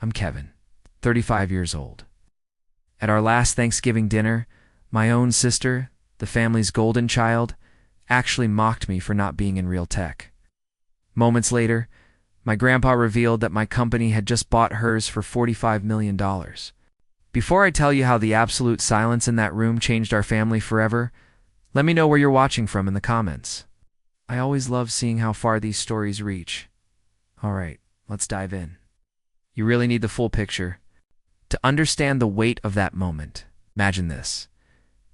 I'm Kevin, 35 years old. At our last Thanksgiving dinner, my own sister, the family's golden child, actually mocked me for not being in real tech. Moments later, my grandpa revealed that my company had just bought hers for $45 million. Before I tell you how the absolute silence in that room changed our family forever, let me know where you're watching from in the comments. I always love seeing how far these stories reach. All right, let's dive in. You really need the full picture. To understand the weight of that moment, imagine this.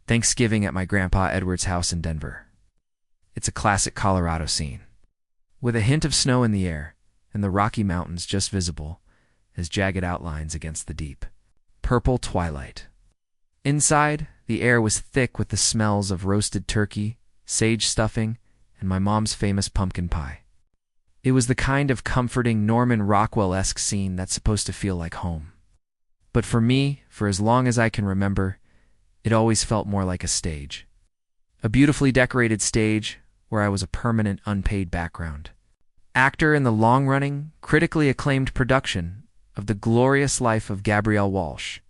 Thanksgiving at my Grandpa Edward's house in Denver. It's a classic Colorado scene, with a hint of snow in the air and the Rocky Mountains just visible as jagged outlines against the deep, purple twilight. Inside, the air was thick with the smells of roasted turkey, sage stuffing, and my mom's famous pumpkin pie. It was the kind of comforting Norman Rockwell-esque scene that's supposed to feel like home. But for me, for as long as I can remember, it always felt more like a stage. A beautifully decorated stage where I was a permanent unpaid background. Actor in the long-running, critically acclaimed production of The Glorious Life of Gabrielle Walsh.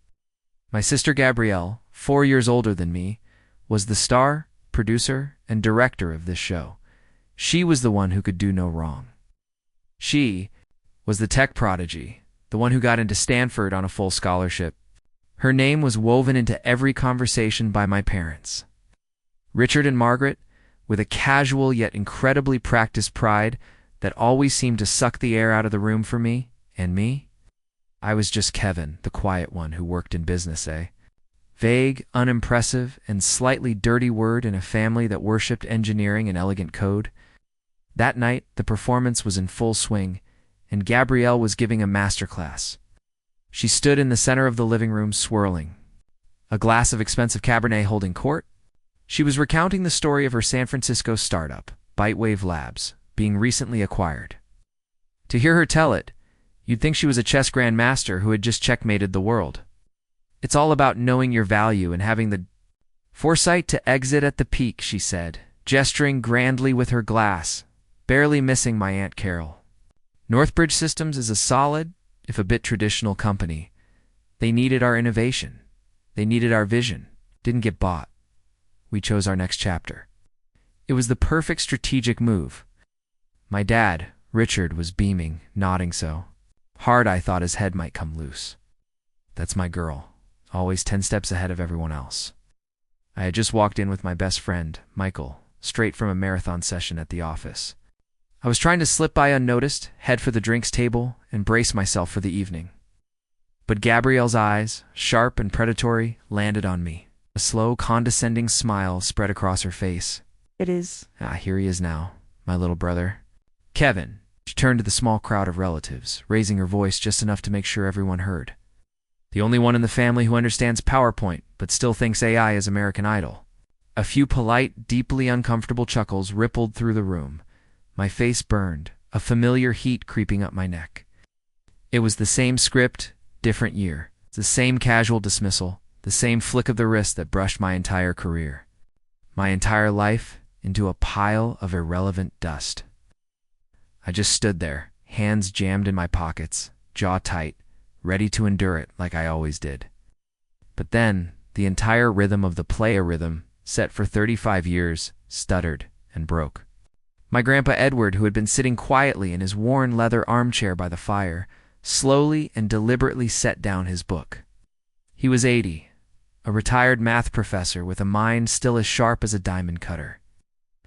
My sister Gabrielle, 4 years older than me, was the star, producer, and director of this show. She was the one who could do no wrong. She was the tech prodigy, the one who got into Stanford on a full scholarship. Her name was woven into every conversation by my parents. Richard and Margaret, with a casual yet incredibly practiced pride that always seemed to suck the air out of the room for me, and me? I was just Kevin, the quiet one who worked in business, Vague, unimpressive, and slightly dirty word in a family that worshipped engineering and elegant code. That night, the performance was in full swing, and Gabrielle was giving a masterclass. She stood in the center of the living room swirling, a glass of expensive Cabernet holding court. She was recounting the story of her San Francisco startup, Bitewave Labs, being recently acquired. To hear her tell it, you'd think she was a chess grandmaster who had just checkmated the world. It's all about knowing your value and having the foresight to exit at the peak, she said, gesturing grandly with her glass, barely missing my Aunt Carol. Northbridge Systems is a solid, if a bit traditional company. They needed our innovation. They needed our vision. Didn't get bought. We chose our next chapter. It was the perfect strategic move. My dad, Richard, was beaming, nodding so hard I thought his head might come loose. That's my girl, always 10 steps ahead of everyone else. I had just walked in with my best friend, Michael, straight from a marathon session at the office. I was trying to slip by unnoticed, head for the drinks table, and brace myself for the evening. But Gabrielle's eyes, sharp and predatory, landed on me. A slow, condescending smile spread across her face. It is. Here he is now, my little brother. Kevin. She turned to the small crowd of relatives, raising her voice just enough to make sure everyone heard. The only one in the family who understands PowerPoint, but still thinks AI is American Idol. A few polite, deeply uncomfortable chuckles rippled through the room. My face burned, a familiar heat creeping up my neck. It was the same script, different year. The same casual dismissal, the same flick of the wrist that brushed my entire career. My entire life into a pile of irrelevant dust. I just stood there, hands jammed in my pockets, jaw tight, ready to endure it like I always did. But then, the entire rhythm of the play-a-rhythm, set for 35 years, stuttered and broke. My Grandpa Edward, who had been sitting quietly in his worn leather armchair by the fire, slowly and deliberately set down his book. He was 80, a retired math professor with a mind still as sharp as a diamond cutter.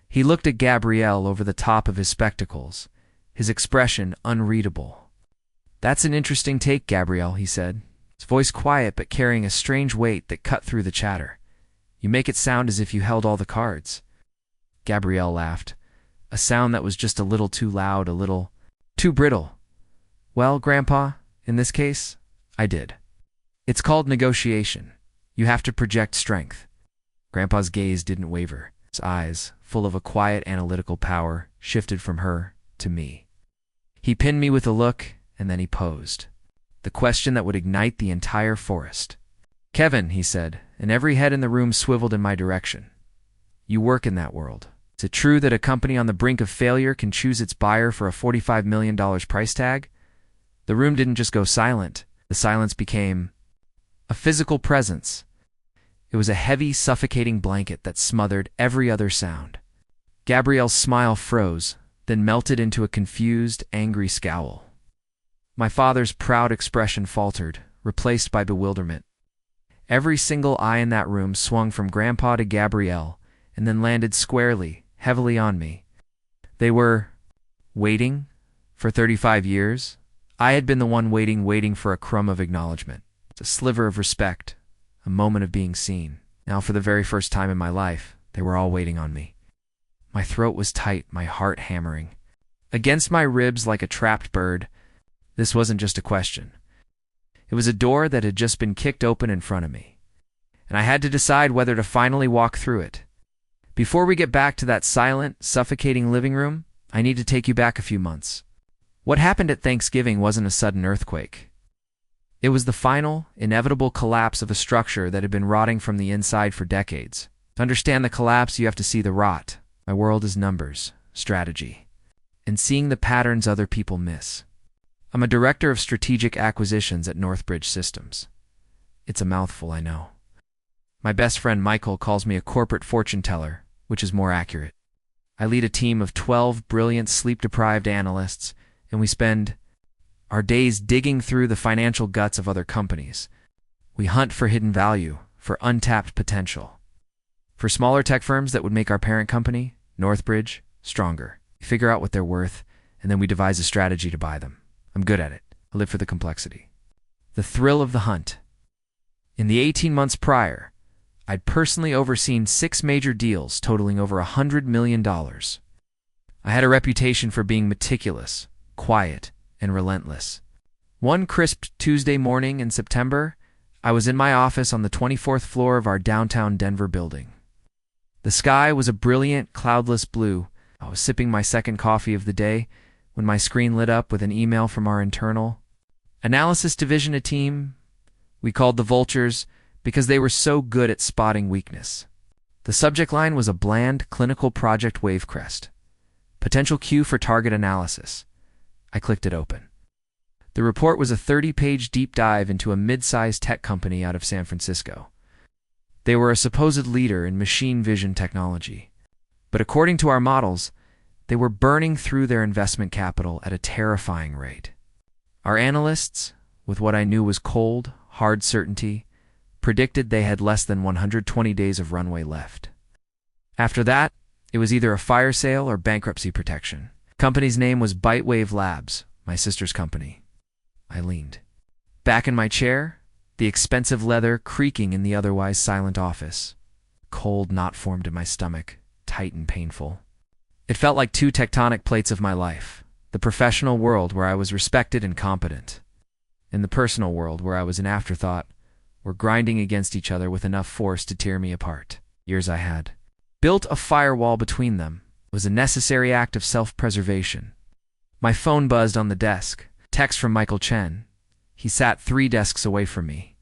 He looked at Gabrielle over the top of his spectacles, his expression unreadable. "That's an interesting take, Gabrielle," he said, his voice quiet but carrying a strange weight that cut through the chatter. "You make it sound as if you held all the cards." Gabrielle laughed, a sound that was just a little too loud, a little too brittle. "Well, Grandpa, in this case, I did. It's called negotiation. You have to project strength." Grandpa's gaze didn't waver. His eyes, full of a quiet analytical power, shifted from her to me. He pinned me with a look, and then he posed. The question that would ignite the entire forest. "Kevin," he said, and every head in the room swiveled in my direction. "You work in that world. Is it true that a company on the brink of failure can choose its buyer for a $45 million price tag? The room didn't just go silent. The silence became a physical presence. It was a heavy, suffocating blanket that smothered every other sound. Gabrielle's smile froze, then melted into a confused, angry scowl. My father's proud expression faltered, replaced by bewilderment. Every single eye in that room swung from Grandpa to Gabrielle, and then landed squarely, heavily on me. They were waiting for 35 years. I had been the one waiting for a crumb of acknowledgement, a sliver of respect, a moment of being seen. Now, for the very first time in my life, they were all waiting on me. My throat was tight, my heart hammering. Against my ribs like a trapped bird, this wasn't just a question. It was a door that had just been kicked open in front of me, and I had to decide whether to finally walk through it. Before we get back to that silent, suffocating living room, I need to take you back a few months. What happened at Thanksgiving wasn't a sudden earthquake. It was the final, inevitable collapse of a structure that had been rotting from the inside for decades. To understand the collapse, you have to see the rot. My world is numbers, strategy, and seeing the patterns other people miss. I'm a director of strategic acquisitions at Northbridge Systems. It's a mouthful, I know. My best friend Michael calls me a corporate fortune teller, which is more accurate. I lead a team of 12 brilliant, sleep-deprived analysts, and we spend our days digging through the financial guts of other companies. We hunt for hidden value, for untapped potential. For smaller tech firms that would make our parent company, Northbridge, stronger. We figure out what they're worth, and then we devise a strategy to buy them. I'm good at it. I live for the complexity. The thrill of the hunt. In the 18 months prior, I'd personally overseen 6 major deals totaling over $100 million. I had a reputation for being meticulous, quiet, and relentless. One crisp Tuesday morning in September, I was in my office on the 24th floor of our downtown Denver building. The sky was a brilliant, cloudless blue. I was sipping my second coffee of the day when my screen lit up with an email from our internal analysis division, a team we called the Vultures because they were so good at spotting weakness. The subject line was a bland, clinical project wavecrest. Potential cue for target analysis. I clicked it open. The report was a 30-page deep dive into a mid-sized tech company out of San Francisco. They were a supposed leader in machine vision technology. But according to our models, they were burning through their investment capital at a terrifying rate. Our analysts, with what I knew was cold, hard certainty, predicted they had less than 120 days of runway left. After that, it was either a fire sale or bankruptcy protection. The company's name was Bitewave Labs, my sister's company. I leaned back in my chair, the expensive leather creaking in the otherwise silent office. A cold knot formed in my stomach, tight and painful. It felt like 2 tectonic plates of my life, the professional world where I was respected and competent, and the personal world where I was an afterthought, were grinding against each other with enough force to tear me apart. Years I had built a firewall between them. It was a necessary act of self-preservation. My phone buzzed on the desk. Text from Michael Chen. He sat 3 desks away from me,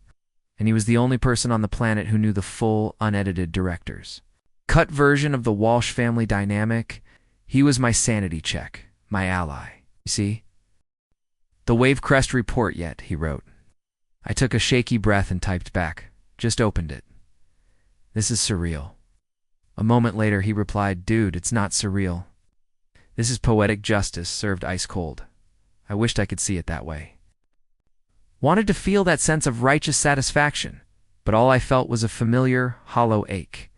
and he was the only person on the planet who knew the full, unedited directors. Cut version of the Walsh family dynamic. He was my sanity check, my ally. You see? The Wavecrest report yet, he wrote. I took a shaky breath and typed back. Just opened it. This is surreal. A moment later, he replied, dude, it's not surreal. This is poetic justice served ice cold. I wished I could see it that way. Wanted to feel that sense of righteous satisfaction, but all I felt was a familiar, hollow ache.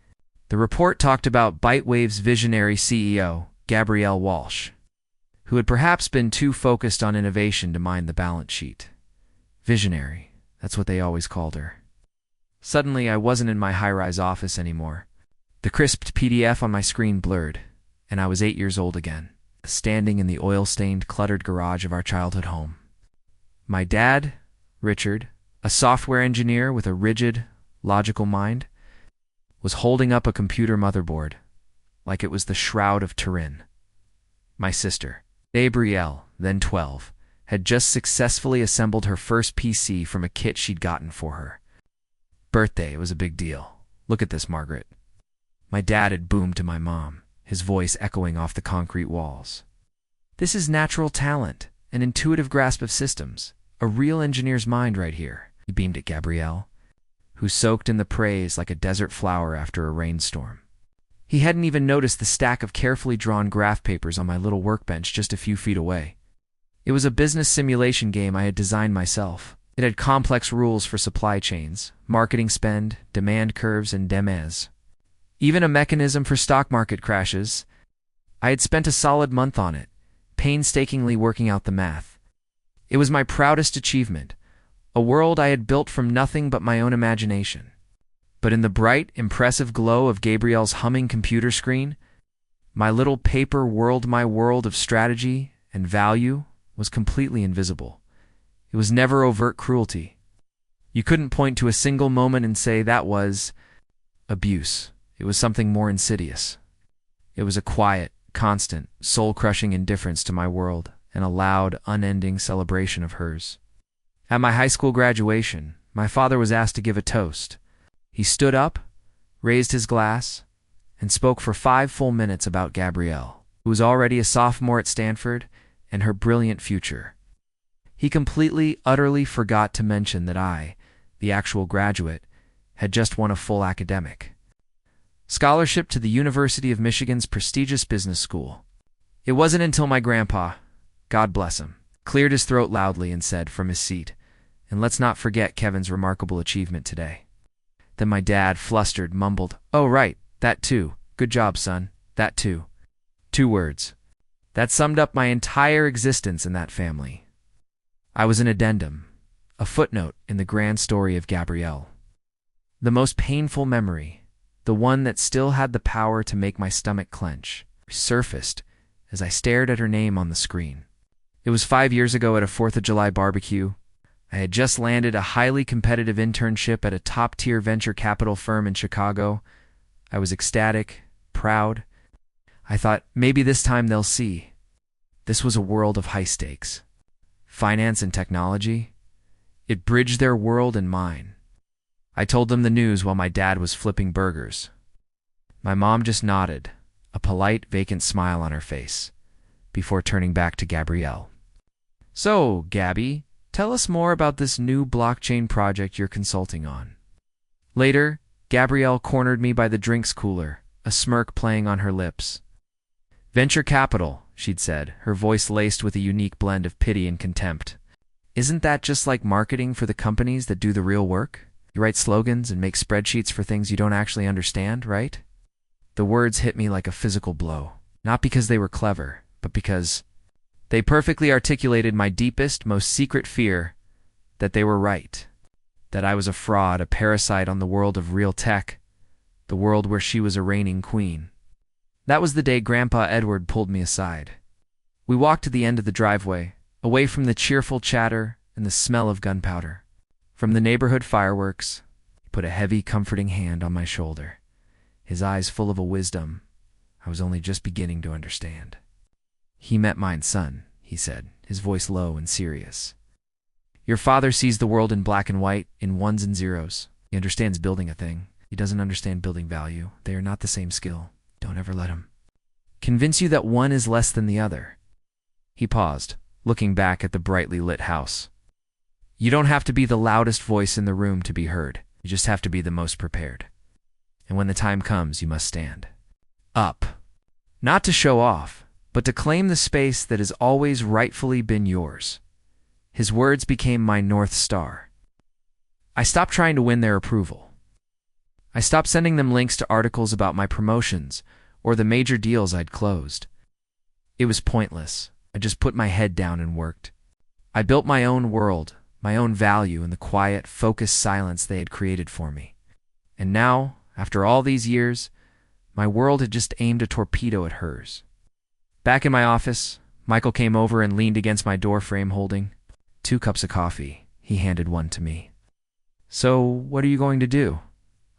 The report talked about Bitewave's visionary CEO, Gabrielle Walsh, who had perhaps been too focused on innovation to mind the balance sheet. Visionary, that's what they always called her. Suddenly, I wasn't in my high-rise office anymore. The crisped PDF on my screen blurred, and I was 8 years old again, standing in the oil-stained, cluttered garage of our childhood home. My dad, Richard, a software engineer with a rigid, logical mind, was holding up a computer motherboard, like it was the Shroud of Turin. My sister, Gabrielle, then 12, had just successfully assembled her first PC from a kit she'd gotten for her birthday. It was a big deal. Look at this, Margaret. My dad had boomed to my mom, his voice echoing off the concrete walls. This is natural talent, an intuitive grasp of systems, a real engineer's mind right here. He beamed at Gabrielle, who soaked in the praise like a desert flower after a rainstorm. He hadn't even noticed the stack of carefully drawn graph papers on my little workbench just a few feet away. It was a business simulation game I had designed myself. It had complex rules for supply chains, marketing spend, demand curves, and demands. Even a mechanism for stock market crashes. I had spent a solid month on it, painstakingly working out the math. It was my proudest achievement, a world I had built from nothing but my own imagination. But in the bright, impressive glow of Gabrielle's humming computer screen, my little paper world, my world of strategy and value, was completely invisible. It was never overt cruelty. You couldn't point to a single moment and say that was abuse. It was something more insidious. It was a quiet, constant, soul-crushing indifference to my world and a loud, unending celebration of hers. At my high school graduation, my father was asked to give a toast. He stood up, raised his glass, and spoke for 5 full minutes about Gabrielle, who was already a sophomore at Stanford, and her brilliant future. He completely, utterly forgot to mention that I, the actual graduate, had just won a full academic scholarship to the University of Michigan's prestigious business school. It wasn't until my grandpa, God bless him, cleared his throat loudly and said from his seat, "And let's not forget Kevin's remarkable achievement today." Then my dad, flustered, mumbled, "Oh right, that too. Good job, son. That too." 2 words. That summed up my entire existence in that family. I was an addendum, a footnote in the grand story of Gabrielle. The most painful memory, the one that still had the power to make my stomach clench, surfaced as I stared at her name on the screen. It was 5 years ago at a 4th of July barbecue. I had just landed a highly competitive internship at a top-tier venture capital firm in Chicago. I was ecstatic, proud. I thought, maybe this time they'll see. This was a world of high stakes. Finance and technology. It bridged their world and mine. I told them the news while my dad was flipping burgers. My mom just nodded, a polite, vacant smile on her face, before turning back to Gabrielle. "So, Gabby, tell us more about this new blockchain project you're consulting on." Later, Gabrielle cornered me by the drinks cooler, a smirk playing on her lips. "Venture capital," she'd said, her voice laced with a unique blend of pity and contempt. "Isn't that just like marketing for the companies that do the real work? You write slogans and make spreadsheets for things you don't actually understand, right?" The words hit me like a physical blow, not because they were clever, but because they perfectly articulated my deepest, most secret fear, that they were right, that I was a fraud, a parasite on the world of real tech, the world where she was a reigning queen. That was the day Grandpa Edward pulled me aside. We walked to the end of the driveway, away from the cheerful chatter and the smell of gunpowder. From the neighborhood fireworks, he put a heavy, comforting hand on my shoulder, his eyes full of a wisdom I was only just beginning to understand. "He met mine, son," he said, his voice low and serious. "Your father sees the world in black and white, in ones and zeros. He understands building a thing. He doesn't understand building value. They are not the same skill. Don't ever let him convince you that one is less than the other." He paused, looking back at the brightly lit house. "You don't have to be the loudest voice in the room to be heard. You just have to be the most prepared. And when the time comes, you must stand up. Not to show off, but to claim the space that has always rightfully been yours." His words became my North Star. I stopped trying to win their approval. I stopped sending them links to articles about my promotions or the major deals I'd closed. It was pointless. I just put my head down and worked. I built my own world, my own value in the quiet, focused silence they had created for me. And now, after all these years, my world had just aimed a torpedo at hers. Back in my office, Michael came over and leaned against my door frame holding 2 cups of coffee. He handed one to me. "So, what are you going to do?"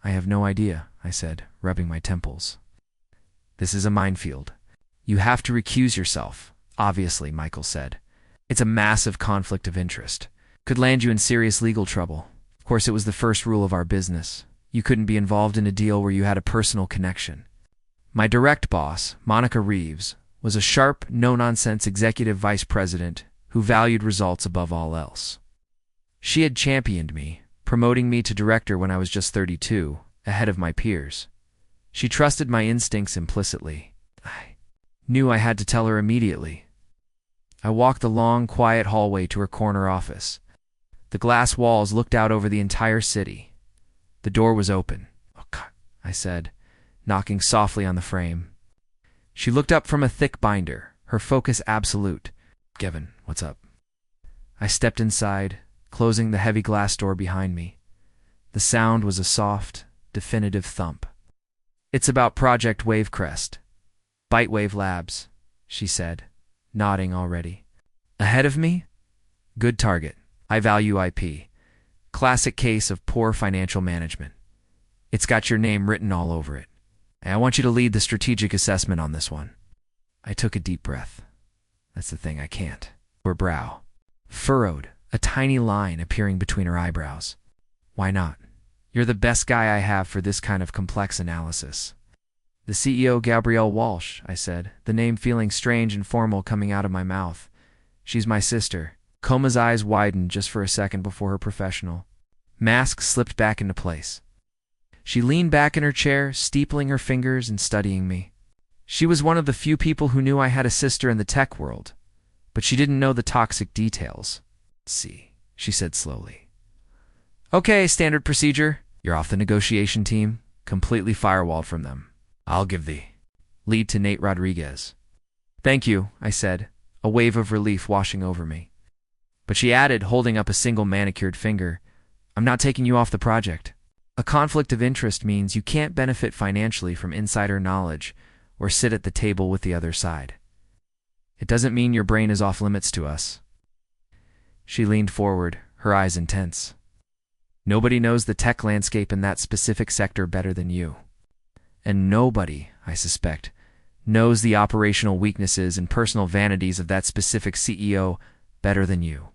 "I have no idea," I said, rubbing my temples. "This is a minefield. You have to recuse yourself, obviously," Michael said. "It's a massive conflict of interest. Could land you in serious legal trouble. Of course, it was the first rule of our business. You couldn't be involved in a deal where you had a personal connection." My direct boss, Monica Reeves, was a sharp, no-nonsense executive vice president who valued results above all else. She had championed me, promoting me to director when I was just 32, ahead of my peers. She trusted my instincts implicitly. I knew I had to tell her immediately. I walked the long, quiet hallway to her corner office. The glass walls looked out over the entire city. The door was open. "Oh, God," I said, knocking softly on the frame. She looked up from a thick binder, her focus absolute. "Kevin, what's up?" I stepped inside, closing the heavy glass door behind me. The sound was a soft, definitive thump. "It's about Project Wavecrest. Bitewave Labs," she said, nodding already. "Ahead of me? Good target. I value IP. Classic case of poor financial management. It's got your name written all over it. And I want you to lead the strategic assessment on this one." I took a deep breath. That's the thing I can't. Her brow furrowed, a tiny line appearing between her eyebrows. "Why not? You're the best guy I have for this kind of complex analysis." "The CEO, Gabrielle Walsh," I said, the name feeling strange and formal coming out of my mouth. "She's my sister." Coma's eyes widened just for a second before her professional mask slipped back into place. She leaned back in her chair, steepling her fingers and studying me. She was one of the few people who knew I had a sister in the tech world, but she didn't know the toxic details. "See," she said slowly. "Okay, standard procedure. You're off the negotiation team, completely firewalled from them. I'll give the lead to Nate Rodriguez." "Thank you," I said, a wave of relief washing over me. But she added, holding up a single manicured finger, "I'm not taking you off the project. A conflict of interest means you can't benefit financially from insider knowledge or sit at the table with the other side. It doesn't mean your brain is off limits to us." She leaned forward, her eyes intense. "Nobody knows the tech landscape in that specific sector better than you. And nobody, I suspect, knows the operational weaknesses and personal vanities of that specific CEO better than you.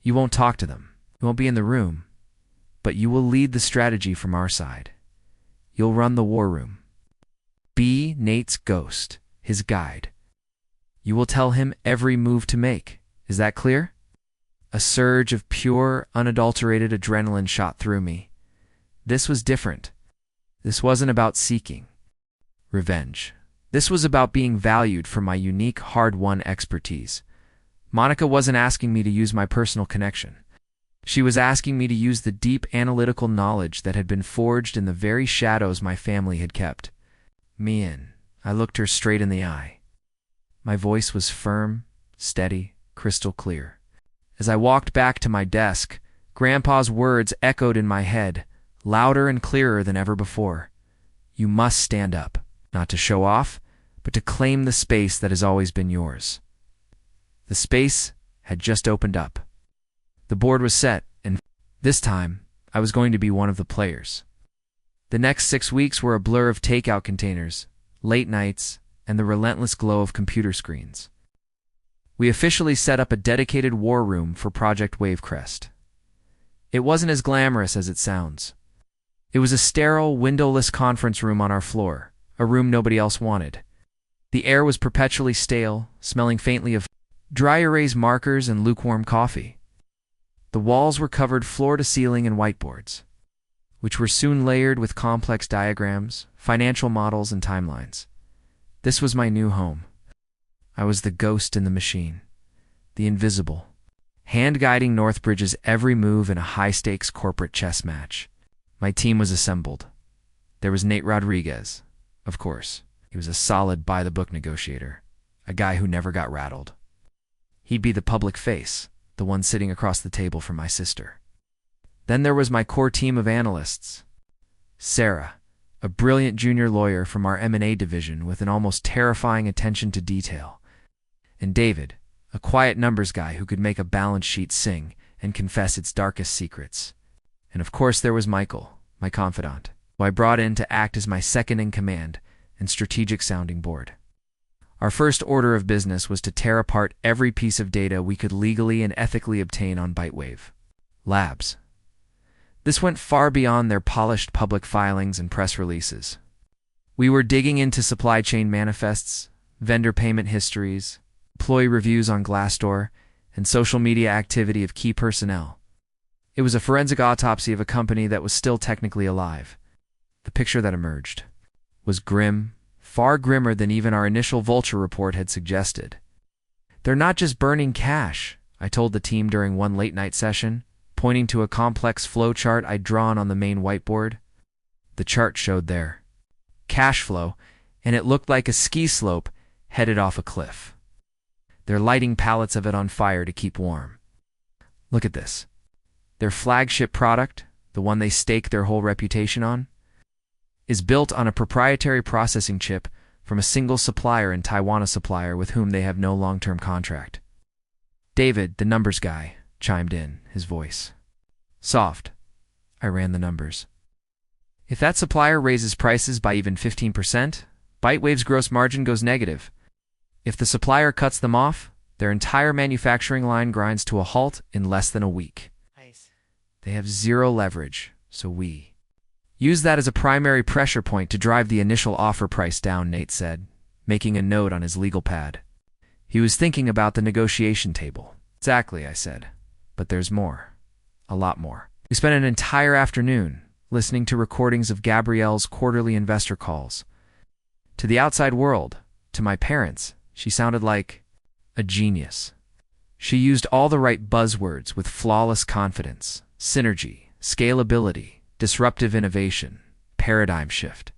You won't talk to them. You won't be in the room. But you will lead the strategy from our side. You'll run the war room. Be Nate's ghost, his guide. You will tell him every move to make. Is that clear?" A surge of pure, unadulterated adrenaline shot through me. This was different. This wasn't about seeking revenge. This was about being valued for my unique, hard-won expertise. Monica wasn't asking me to use my personal connection. She was asking me to use the deep analytical knowledge that had been forged in the very shadows my family had kept. Me in. I looked her straight in the eye. My voice was firm, steady, crystal clear. As I walked back to my desk, Grandpa's words echoed in my head, louder and clearer than ever before. You must stand up, not to show off, but to claim the space that has always been yours. The space had just opened up. The board was set, and this time, I was going to be one of the players. The next 6 weeks were a blur of takeout containers, late nights, and the relentless glow of computer screens. We officially set up a dedicated war room for Project Wavecrest. It wasn't as glamorous as it sounds. It was a sterile, windowless conference room on our floor, a room nobody else wanted. The air was perpetually stale, smelling faintly of dry erase markers and lukewarm coffee. The walls were covered floor to ceiling in whiteboards, which were soon layered with complex diagrams, financial models, and timelines. This was my new home. I was the ghost in the machine, the invisible, hand-guiding Northbridge's every move in a high-stakes corporate chess match. My team was assembled. There was Nate Rodriguez, of course. He was a solid by-the-book negotiator, a guy who never got rattled. He'd be the public face, the one sitting across the table from my sister. Then there was my core team of analysts. Sarah, a brilliant junior lawyer from our M&A division with an almost terrifying attention to detail. And David, a quiet numbers guy who could make a balance sheet sing and confess its darkest secrets. And of course there was Michael, my confidant, who I brought in to act as my second-in-command and strategic sounding board. Our first order of business was to tear apart every piece of data we could legally and ethically obtain on Bitewave Labs. This went far beyond their polished public filings and press releases. We were digging into supply chain manifests, vendor payment histories, employee reviews on Glassdoor, and social media activity of key personnel. It was a forensic autopsy of a company that was still technically alive. The picture that emerged was grim, far grimmer than even our initial Vulture report had suggested. "They're not just burning cash," I told the team during one late-night session, pointing to a complex flowchart I'd drawn on the main whiteboard. The chart showed their cash flow, and it looked like a ski slope headed off a cliff. They're lighting pallets of it on fire to keep warm. Look at this. Their flagship product, the one they stake their whole reputation on, is built on a proprietary processing chip from a single supplier in Taiwan, a supplier with whom they have no long-term contract. David, the numbers guy, chimed in, his voice soft. I ran the numbers. If that supplier raises prices by even 15%, Bytewave's gross margin goes negative. If the supplier cuts them off, their entire manufacturing line grinds to a halt in less than a week. Nice. They have zero leverage, so we use that as a primary pressure point to drive the initial offer price down, Nate said, making a note on his legal pad. He was thinking about the negotiation table. Exactly, I said. But there's more. A lot more. We spent an entire afternoon listening to recordings of Gabrielle's quarterly investor calls. To the outside world, to my parents, she sounded like a genius. She used all the right buzzwords with flawless confidence: synergy, scalability, disruptive innovation, paradigm shift.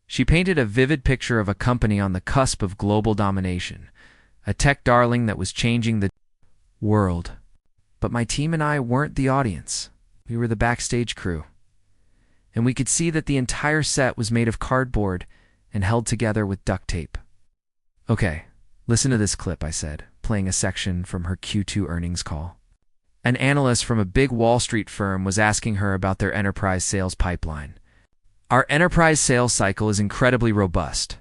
She painted a vivid picture of a company on the cusp of global domination, a tech darling that was changing the world. But my team and I weren't the audience. We were the backstage crew. And we could see that the entire set was made of cardboard and held together with duct tape. "Okay, listen to this clip," I said, playing a section from her Q2 earnings call. An analyst from a big Wall Street firm was asking her about their enterprise sales pipeline. "Our enterprise sales cycle is incredibly robust."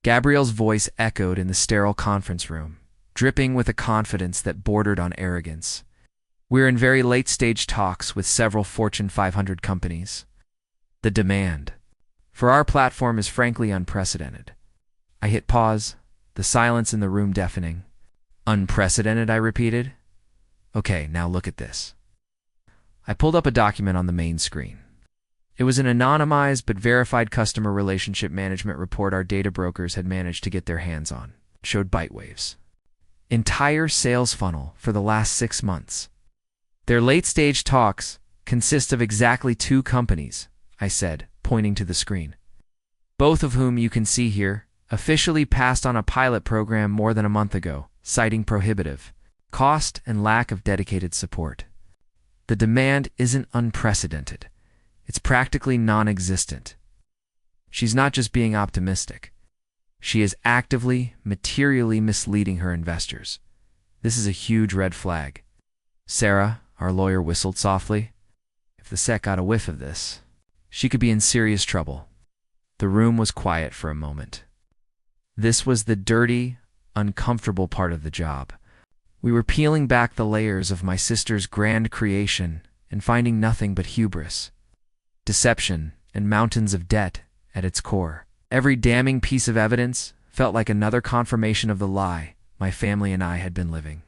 Gabrielle's voice echoed in the sterile conference room, dripping with a confidence that bordered on arrogance. "We're in very late-stage talks with several Fortune 500 companies. The demand for our platform is frankly unprecedented." I hit pause, the silence in the room deafening. "Unprecedented," I repeated. "Okay, now look at this." I pulled up a document on the main screen. It was an anonymized but verified customer relationship management report our data brokers had managed to get their hands on. It showed Bytewave's entire sales funnel for the last 6 months. "Their late-stage talks consist of exactly 2 companies," I said, pointing to the screen, "both of whom you can see here officially passed on a pilot program more than a month ago, citing prohibitive cost and lack of dedicated support. The demand isn't unprecedented. It's practically non-existent." She's not just being optimistic. She is actively, materially misleading her investors. This is a huge red flag. Sarah, our lawyer, whistled softly. If the SEC got a whiff of this, she could be in serious trouble. The room was quiet for a moment. This was the dirty, uncomfortable part of the job. We were peeling back the layers of my sister's grand creation and finding nothing but hubris, deception, and mountains of debt at its core. Every damning piece of evidence felt like another confirmation of the lie my family and I had been living.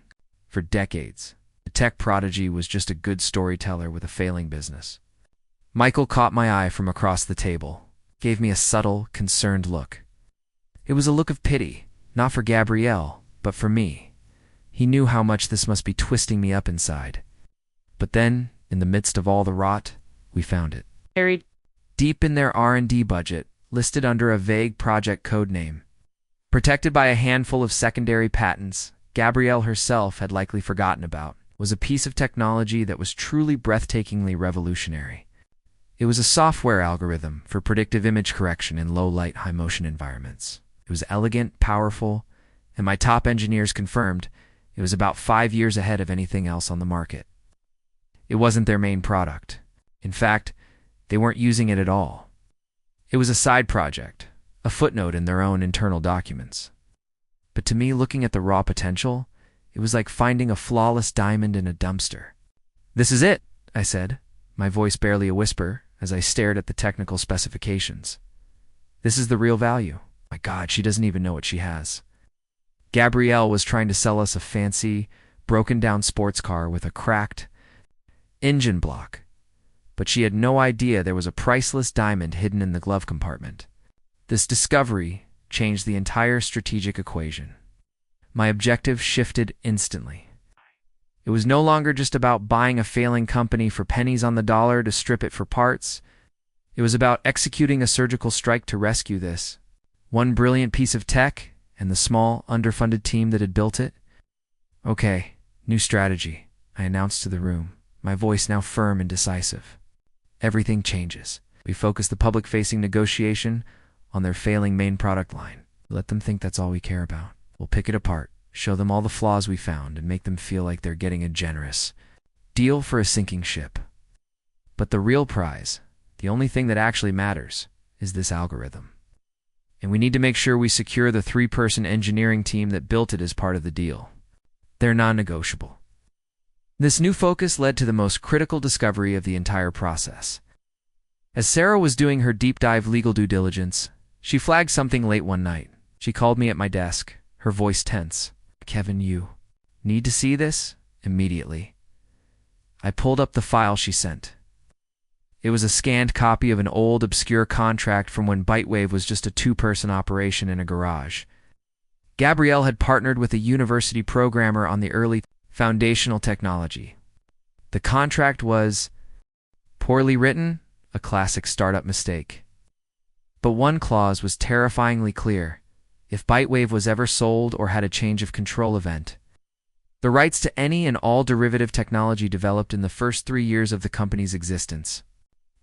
For decades, the tech prodigy was just a good storyteller with a failing business. Michael caught my eye from across the table, gave me a subtle, concerned look. It was a look of pity, not for Gabrielle, but for me. He knew how much this must be twisting me up inside. But then, in the midst of all the rot, we found it. Buried deep in their R&D budget, listed under a vague project code name. Protected by a handful of secondary patents Gabrielle herself had likely forgotten about, was a piece of technology that was truly breathtakingly revolutionary. It was a software algorithm for predictive image correction in low-light, high-motion environments. It was elegant, powerful, and my top engineers confirmed it was about 5 years ahead of anything else on the market. It wasn't their main product. In fact, they weren't using it at all. It was a side project, a footnote in their own internal documents. But to me, looking at the raw potential, it was like finding a flawless diamond in a dumpster. "This is it," I said, my voice barely a whisper, as I stared at the technical specifications. "This is the real value." My God, she doesn't even know what she has. Gabrielle was trying to sell us a fancy, broken down sports car with a cracked engine block. But she had no idea there was a priceless diamond hidden in the glove compartment. This discovery changed the entire strategic equation. My objective shifted instantly. It was no longer just about buying a failing company for pennies on the dollar to strip it for parts. It was about executing a surgical strike to rescue this. One brilliant piece of tech and the small, underfunded team that had built it. Okay, new strategy, I announced to the room, my voice now firm and decisive. Everything changes. We focus the public-facing negotiation on their failing main product line. Let them think that's all we care about. We'll pick it apart, show them all the flaws we found, and make them feel like they're getting a generous deal for a sinking ship. But the real prize, the only thing that actually matters, is this algorithm. And we need to make sure we secure the 3-person engineering team that built it as part of the deal. They're non-negotiable. This new focus led to the most critical discovery of the entire process. As Sarah was doing her deep dive legal due diligence, she flagged something late one night. She called me at my desk, her voice tense. Kevin, you need to see this immediately. I pulled up the file she sent. It was a scanned copy of an old, obscure contract from when Bytewave was just a 2-person operation in a garage. Gabrielle had partnered with a university programmer on the early foundational technology. The contract was poorly written, a classic startup mistake. But one clause was terrifyingly clear. If Bytewave was ever sold or had a change of control event, the rights to any and all derivative technology developed in the first 3 years of the company's existence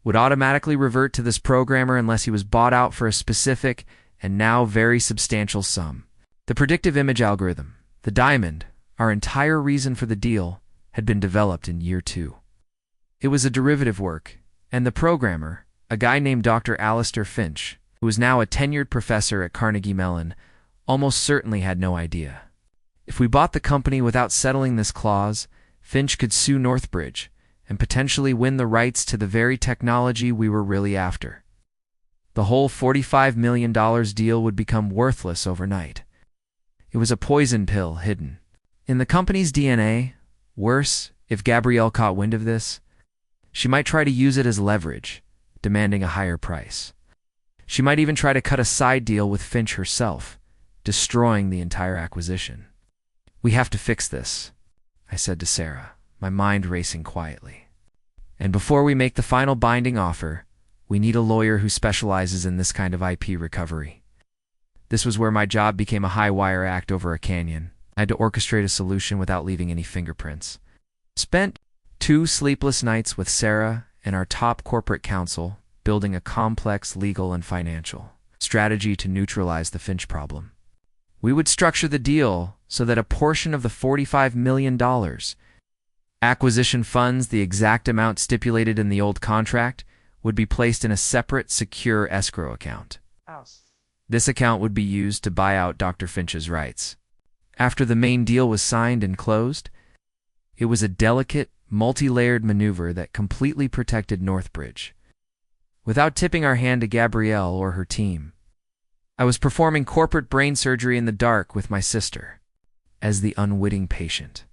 would automatically revert to this programmer unless he was bought out for a specific and now very substantial sum. The predictive image algorithm, the diamond, our entire reason for the deal, had been developed in year 2. It was a derivative work, and the programmer, a guy named Dr. Alistair Finch, who was now a tenured professor at Carnegie Mellon, almost certainly had no idea. If we bought the company without settling this clause, Finch could sue Northbridge and potentially win the rights to the very technology we were really after. The whole $45 million deal would become worthless overnight. It was a poison pill hidden in the company's DNA. Worse, if Gabrielle caught wind of this, she might try to use it as leverage, demanding a higher price. She might even try to cut a side deal with Finch herself, destroying the entire acquisition. We have to fix this, I said to Sarah, my mind racing quietly. And before we make the final binding offer, we need a lawyer who specializes in this kind of IP recovery. This was where my job became a high-wire act over a canyon. I had to orchestrate a solution without leaving any fingerprints. Spent 2 sleepless nights with Sarah and our top corporate counsel, building a complex legal and financial strategy to neutralize the Finch problem. We would structure the deal so that a portion of the $45 million acquisition funds, the exact amount stipulated in the old contract, would be placed in a separate, secure escrow account. This account would be used to buy out Dr. Finch's rights. After the main deal was signed and closed, it was a delicate, multi-layered maneuver that completely protected Northbridge, without tipping our hand to Gabrielle or her team. I was performing corporate brain surgery in the dark with my sister, as the unwitting patient.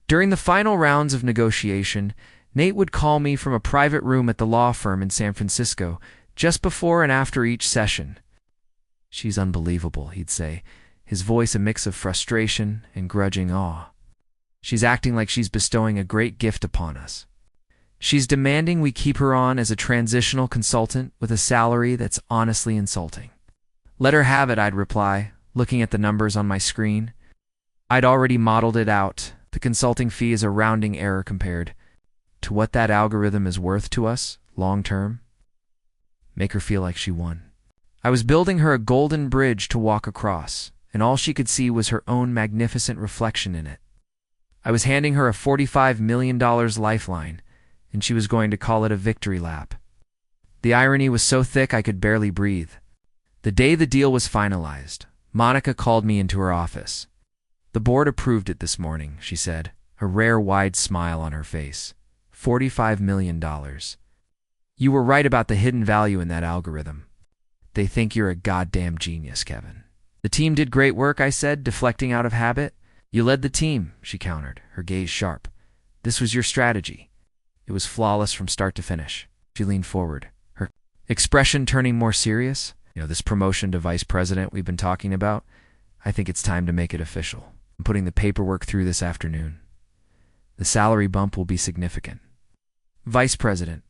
During the final rounds of negotiation, Nate would call me from a private room at the law firm in San Francisco, just before and after each session. "She's unbelievable," he'd say, his voice a mix of frustration and grudging awe. "She's acting like she's bestowing a great gift upon us. She's demanding we keep her on as a transitional consultant with a salary that's honestly insulting." "Let her have it," I'd reply, looking at the numbers on my screen. I'd already modeled it out. The consulting fee is a rounding error compared to what that algorithm is worth to us, long term. Make her feel like she won. I was building her a golden bridge to walk across, and all she could see was her own magnificent reflection in it. I was handing her a $45 million lifeline, and she was going to call it a victory lap. The irony was so thick I could barely breathe. The day the deal was finalized, Monica called me into her office. "The board approved it this morning," she said, a rare wide smile on her face. $45 million. "You were right about the hidden value in that algorithm. They think you're a goddamn genius, Kevin." "The team did great work," I said, deflecting out of habit. You led the team, she countered, her gaze sharp. This was your strategy. It was flawless from start to finish. She leaned forward, her expression turning more serious. This promotion to vice president we've been talking about, I think it's time to make it official. I'm putting the paperwork through this afternoon. The salary bump will be significant. Vice president.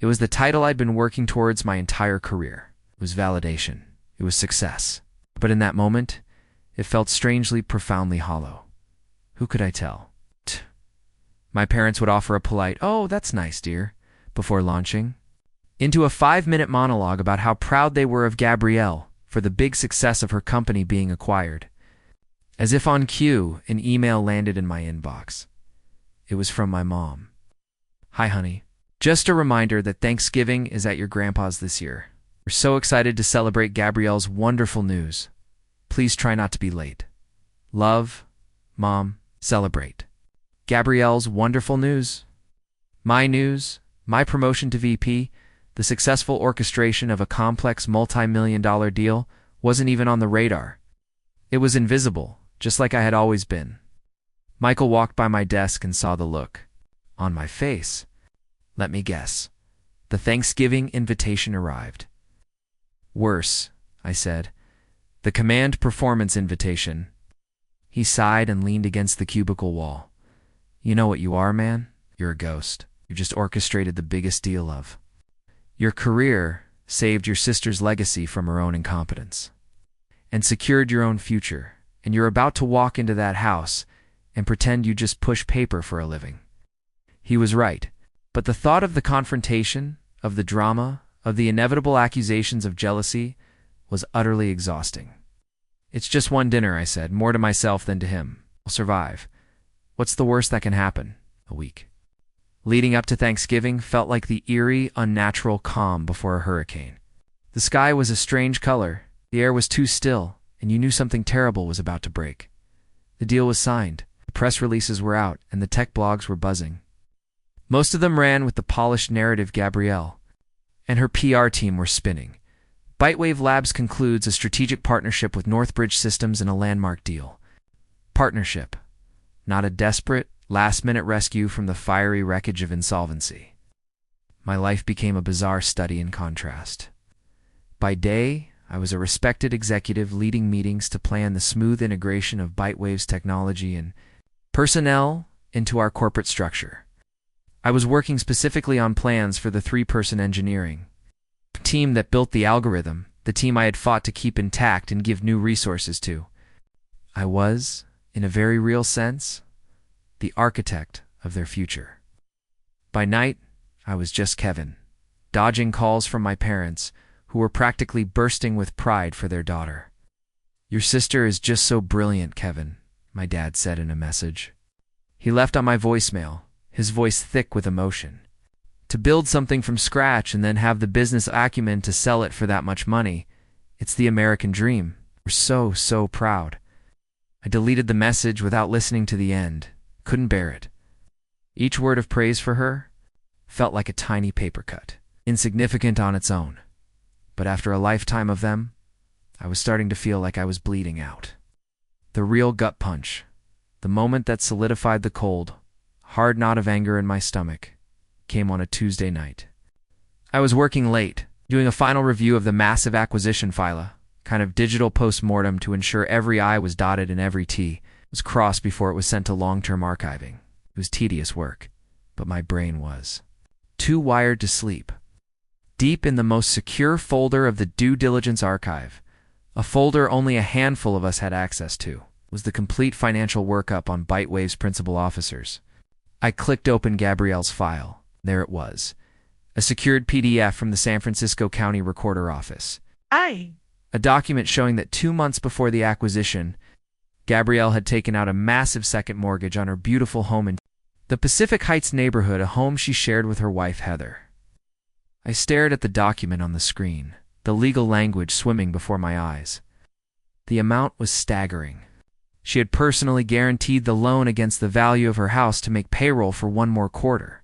It was the title I'd been working towards my entire career. It was validation. It was success. But in that moment, it felt strangely, profoundly hollow. Who could I tell? My parents would offer a polite, "Oh, that's nice, dear," before launching into a 5-minute monologue about how proud they were of Gabrielle for the big success of her company being acquired. As if on cue, an email landed in my inbox. It was from my mom. "Hi, honey. Just a reminder that Thanksgiving is at your grandpa's this year. We're so excited to celebrate Gabrielle's wonderful news. Please try not to be late. Love, Mom, celebrate." Gabrielle's wonderful news. My promotion to VP, the successful orchestration of a complex multi-million-dollar deal, wasn't even on the radar. It was invisible, just like I had always been. Michael walked by my desk and saw the look on my face. Let me guess. The Thanksgiving invitation arrived. Worse, I said. The command performance invitation. He sighed and leaned against the cubicle wall. You know what you are, man? You're a ghost. You just orchestrated the biggest deal of your career, saved your sister's legacy from her own incompetence, and secured your own future, and you're about to walk into that house and pretend you just push paper for a living. He was right, but the thought of the confrontation, of the drama, of the inevitable accusations of jealousy was utterly exhausting. It's just one dinner, I said, more to myself than to him. I'll survive. What's the worst that can happen? A week. Leading up to Thanksgiving felt like the eerie, unnatural calm before a hurricane. The sky was a strange color, the air was too still, and you knew something terrible was about to break. The deal was signed, the press releases were out, and the tech blogs were buzzing. Most of them ran with the polished narrative Gabrielle and her PR team were spinning. Bytewave Labs concludes a strategic partnership with Northbridge Systems in a landmark deal. Partnership, not a desperate, last-minute rescue from the fiery wreckage of insolvency. My life became a bizarre study in contrast. By day, I was a respected executive leading meetings to plan the smooth integration of Bytewave's technology and personnel into our corporate structure. I was working specifically on plans for the 3-person engineering team that built the algorithm, the team I had fought to keep intact and give new resources to. I was, in a very real sense, the architect of their future. By night, I was just Kevin, dodging calls from my parents, who were practically bursting with pride for their daughter. "Your sister is just so brilliant, Kevin," my dad said in a message. He left on my voicemail, his voice thick with emotion. To build something from scratch and then have the business acumen to sell it for that much money, it's the American dream. We're so proud. I deleted the message without listening to the end. Couldn't bear it. Each word of praise for her felt like a tiny paper cut, insignificant on its own. But after a lifetime of them, I was starting to feel like I was bleeding out. The real gut punch, the moment that solidified the cold, hard knot of anger in my stomach, came on a Tuesday night. I was working late, doing a final review of the massive acquisition file, kind of digital post-mortem to ensure every I was dotted and every T was crossed before it was sent to long-term archiving. It was tedious work, but my brain was too wired to sleep. Deep in the most secure folder of the due diligence archive, a folder only a handful of us had access to, was the complete financial workup on Bytewave's principal officers. I clicked open Gabrielle's file. There it was, a secured PDF from the San Francisco County Recorder Office. A document showing that 2 months before the acquisition, Gabrielle had taken out a massive second mortgage on her beautiful home in the Pacific Heights neighborhood, a home she shared with her wife, Heather. I stared at the document on the screen, the legal language swimming before my eyes. The amount was staggering. She had personally guaranteed the loan against the value of her house to make payroll for 1 more quarter.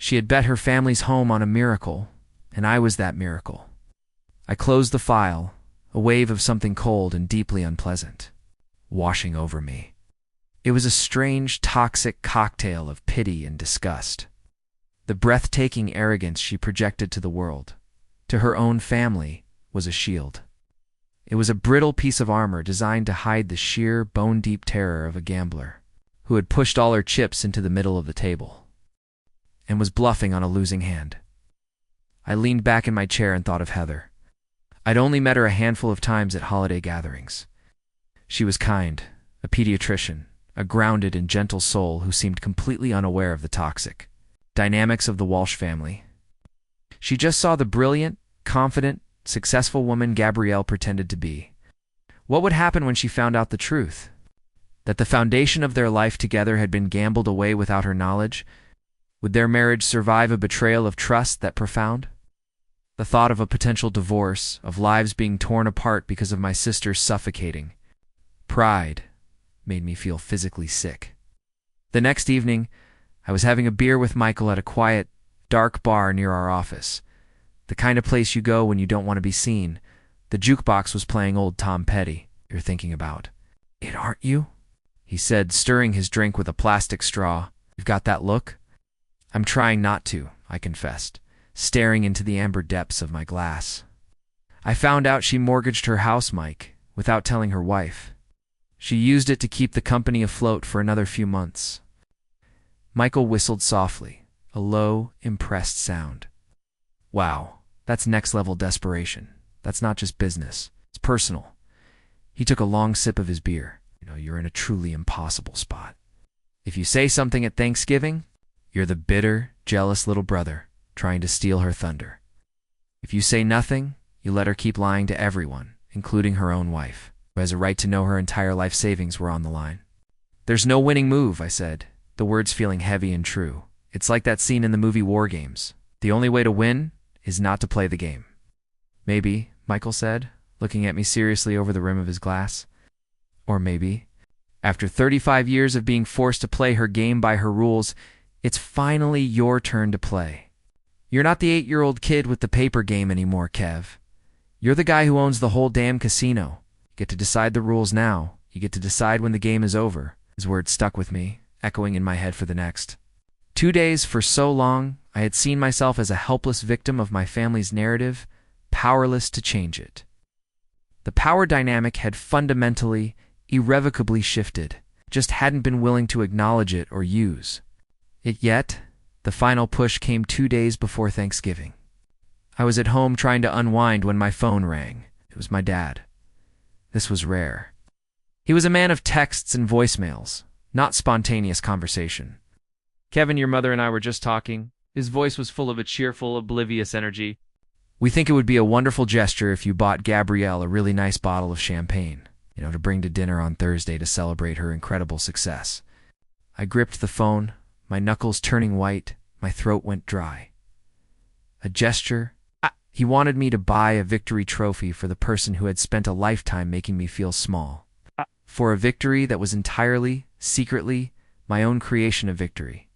She had bet her family's home on a miracle, and I was that miracle. I closed the file, a wave of something cold and deeply unpleasant washing over me. It was a strange, toxic cocktail of pity and disgust. The breathtaking arrogance she projected to the world, to her own family, was a shield. It was a brittle piece of armor designed to hide the sheer, bone-deep terror of a gambler who had pushed all her chips into the middle of the table and was bluffing on a losing hand. I leaned back in my chair and thought of Heather. I'd only met her a handful of times at holiday gatherings. She was kind, a pediatrician, a grounded and gentle soul who seemed completely unaware of the toxic dynamics of the Walsh family. She just saw the brilliant, confident, successful woman Gabrielle pretended to be. What would happen when she found out the truth? That the foundation of their life together had been gambled away without her knowledge? Would their marriage survive a betrayal of trust that profound? The thought of a potential divorce, of lives being torn apart because of my sister's suffocating pride, made me feel physically sick. The next evening, I was having a beer with Michael at a quiet, dark bar near our office. The kind of place you go when you don't want to be seen. The jukebox was playing old Tom Petty. You're thinking about it, aren't you? He said, stirring his drink with a plastic straw. You've got that look? I'm trying not to, I confessed, staring into the amber depths of my glass. I found out she mortgaged her house, Mike, without telling her wife. She used it to keep the company afloat for another few months. Michael whistled softly, a low, impressed sound. Wow, that's next-level desperation. That's not just business. It's personal. He took a long sip of his beer. You're in a truly impossible spot. If you say something at Thanksgiving, you're the bitter, jealous little brother trying to steal her thunder. If you say nothing, you let her keep lying to everyone, including her own wife, who has a right to know her entire life savings were on the line. There's no winning move, I said, the words feeling heavy and true. It's like that scene in the movie War Games. The only way to win is not to play the game. Maybe, Michael said, looking at me seriously over the rim of his glass. Or maybe, after 35 years of being forced to play her game by her rules, it's finally your turn to play. You're not the 8-year-old kid with the paper game anymore, Kev. You're the guy who owns the whole damn casino. You get to decide the rules now. You get to decide when the game is over. His words stuck with me, echoing in my head for the next 2 days. For so long, I had seen myself as a helpless victim of my family's narrative, powerless to change it. The power dynamic had fundamentally, irrevocably shifted, just hadn't been willing to acknowledge it or use it yet. The final push came 2 days before Thanksgiving. I was at home trying to unwind when my phone rang. It was my dad. This was rare. He was a man of texts and voicemails, not spontaneous conversation. Kevin, your mother and I were just talking. His voice was full of a cheerful, oblivious energy. We think it would be a wonderful gesture if you bought Gabrielle a really nice bottle of champagne, to bring to dinner on Thursday to celebrate her incredible success. I gripped the phone, my knuckles turning white, my throat went dry. A gesture? He wanted me to buy a victory trophy for the person who had spent a lifetime making me feel small. For a victory that was entirely, secretly, my own creation of victory.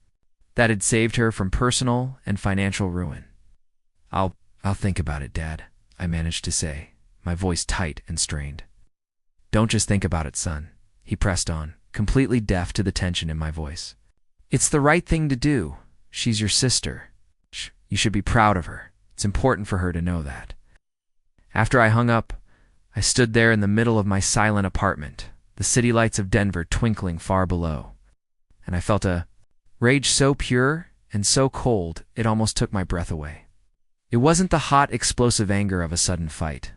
That had saved her from personal and financial ruin. I'll think about it, Dad, I managed to say, my voice tight and strained. Don't just think about it, son, he pressed on, completely deaf to the tension in my voice. It's the right thing to do. She's your sister. You should be proud of her. It's important for her to know that. After I hung up, I stood there in the middle of my silent apartment, the city lights of Denver twinkling far below, and I felt a rage so pure and so cold it almost took my breath away. It wasn't the hot, explosive anger of a sudden fight.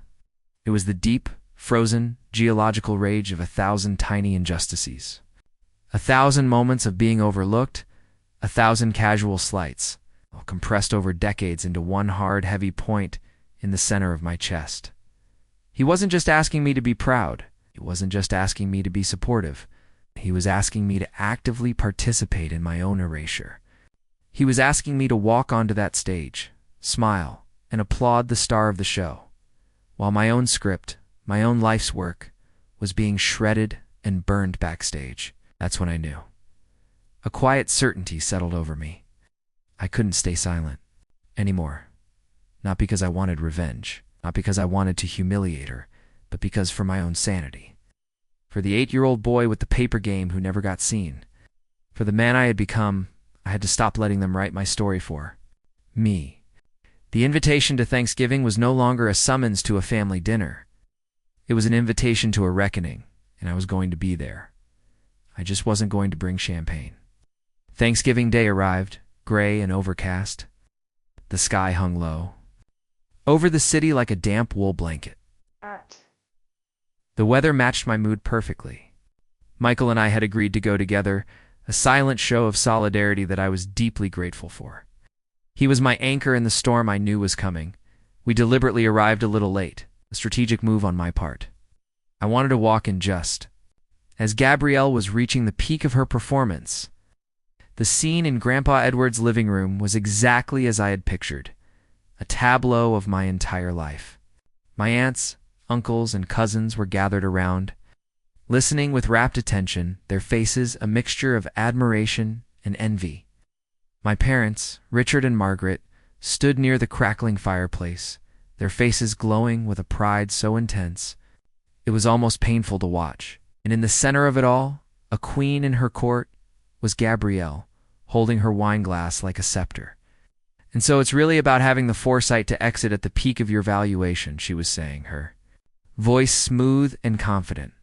It was the deep, frozen, geological rage of 1,000 tiny injustices. 1,000 moments of being overlooked, 1,000 casual slights, all compressed over decades into one hard, heavy point in the center of my chest. He wasn't just asking me to be proud. He wasn't just asking me to be supportive. He was asking me to actively participate in my own erasure. He was asking me to walk onto that stage, smile, and applaud the star of the show, while my own script, my own life's work, was being shredded and burned backstage. That's when I knew. A quiet certainty settled over me. I couldn't stay silent anymore. Not because I wanted revenge, not because I wanted to humiliate her, but because for my own sanity. For For the 8-year-old boy with the paper game who never got seen. For the man I had become, I had to stop letting them write my story for me. The invitation to Thanksgiving was no longer a summons to a family dinner. It was an invitation to a reckoning, and I was going to be there. I just wasn't going to bring champagne. Thanksgiving Day arrived, gray and overcast. The sky hung low over the city like a damp wool blanket. The weather matched my mood perfectly. Michael and I had agreed to go together, a silent show of solidarity that I was deeply grateful for. He was my anchor in the storm I knew was coming. We deliberately arrived a little late, a strategic move on my part. I wanted to walk in just as Gabrielle was reaching the peak of her performance. The scene in Grandpa Edward's living room was exactly as I had pictured, a tableau of my entire life. My aunts, uncles, and cousins were gathered around, listening with rapt attention, their faces a mixture of admiration and envy. My parents, Richard and Margaret, stood near the crackling fireplace, their faces glowing with a pride so intense it was almost painful to watch. And in the center of it all, a queen in her court, was Gabrielle, holding her wine glass like a scepter. And so it's really about having the foresight to exit at the peak of your valuation, she was saying, her voice smooth and confident.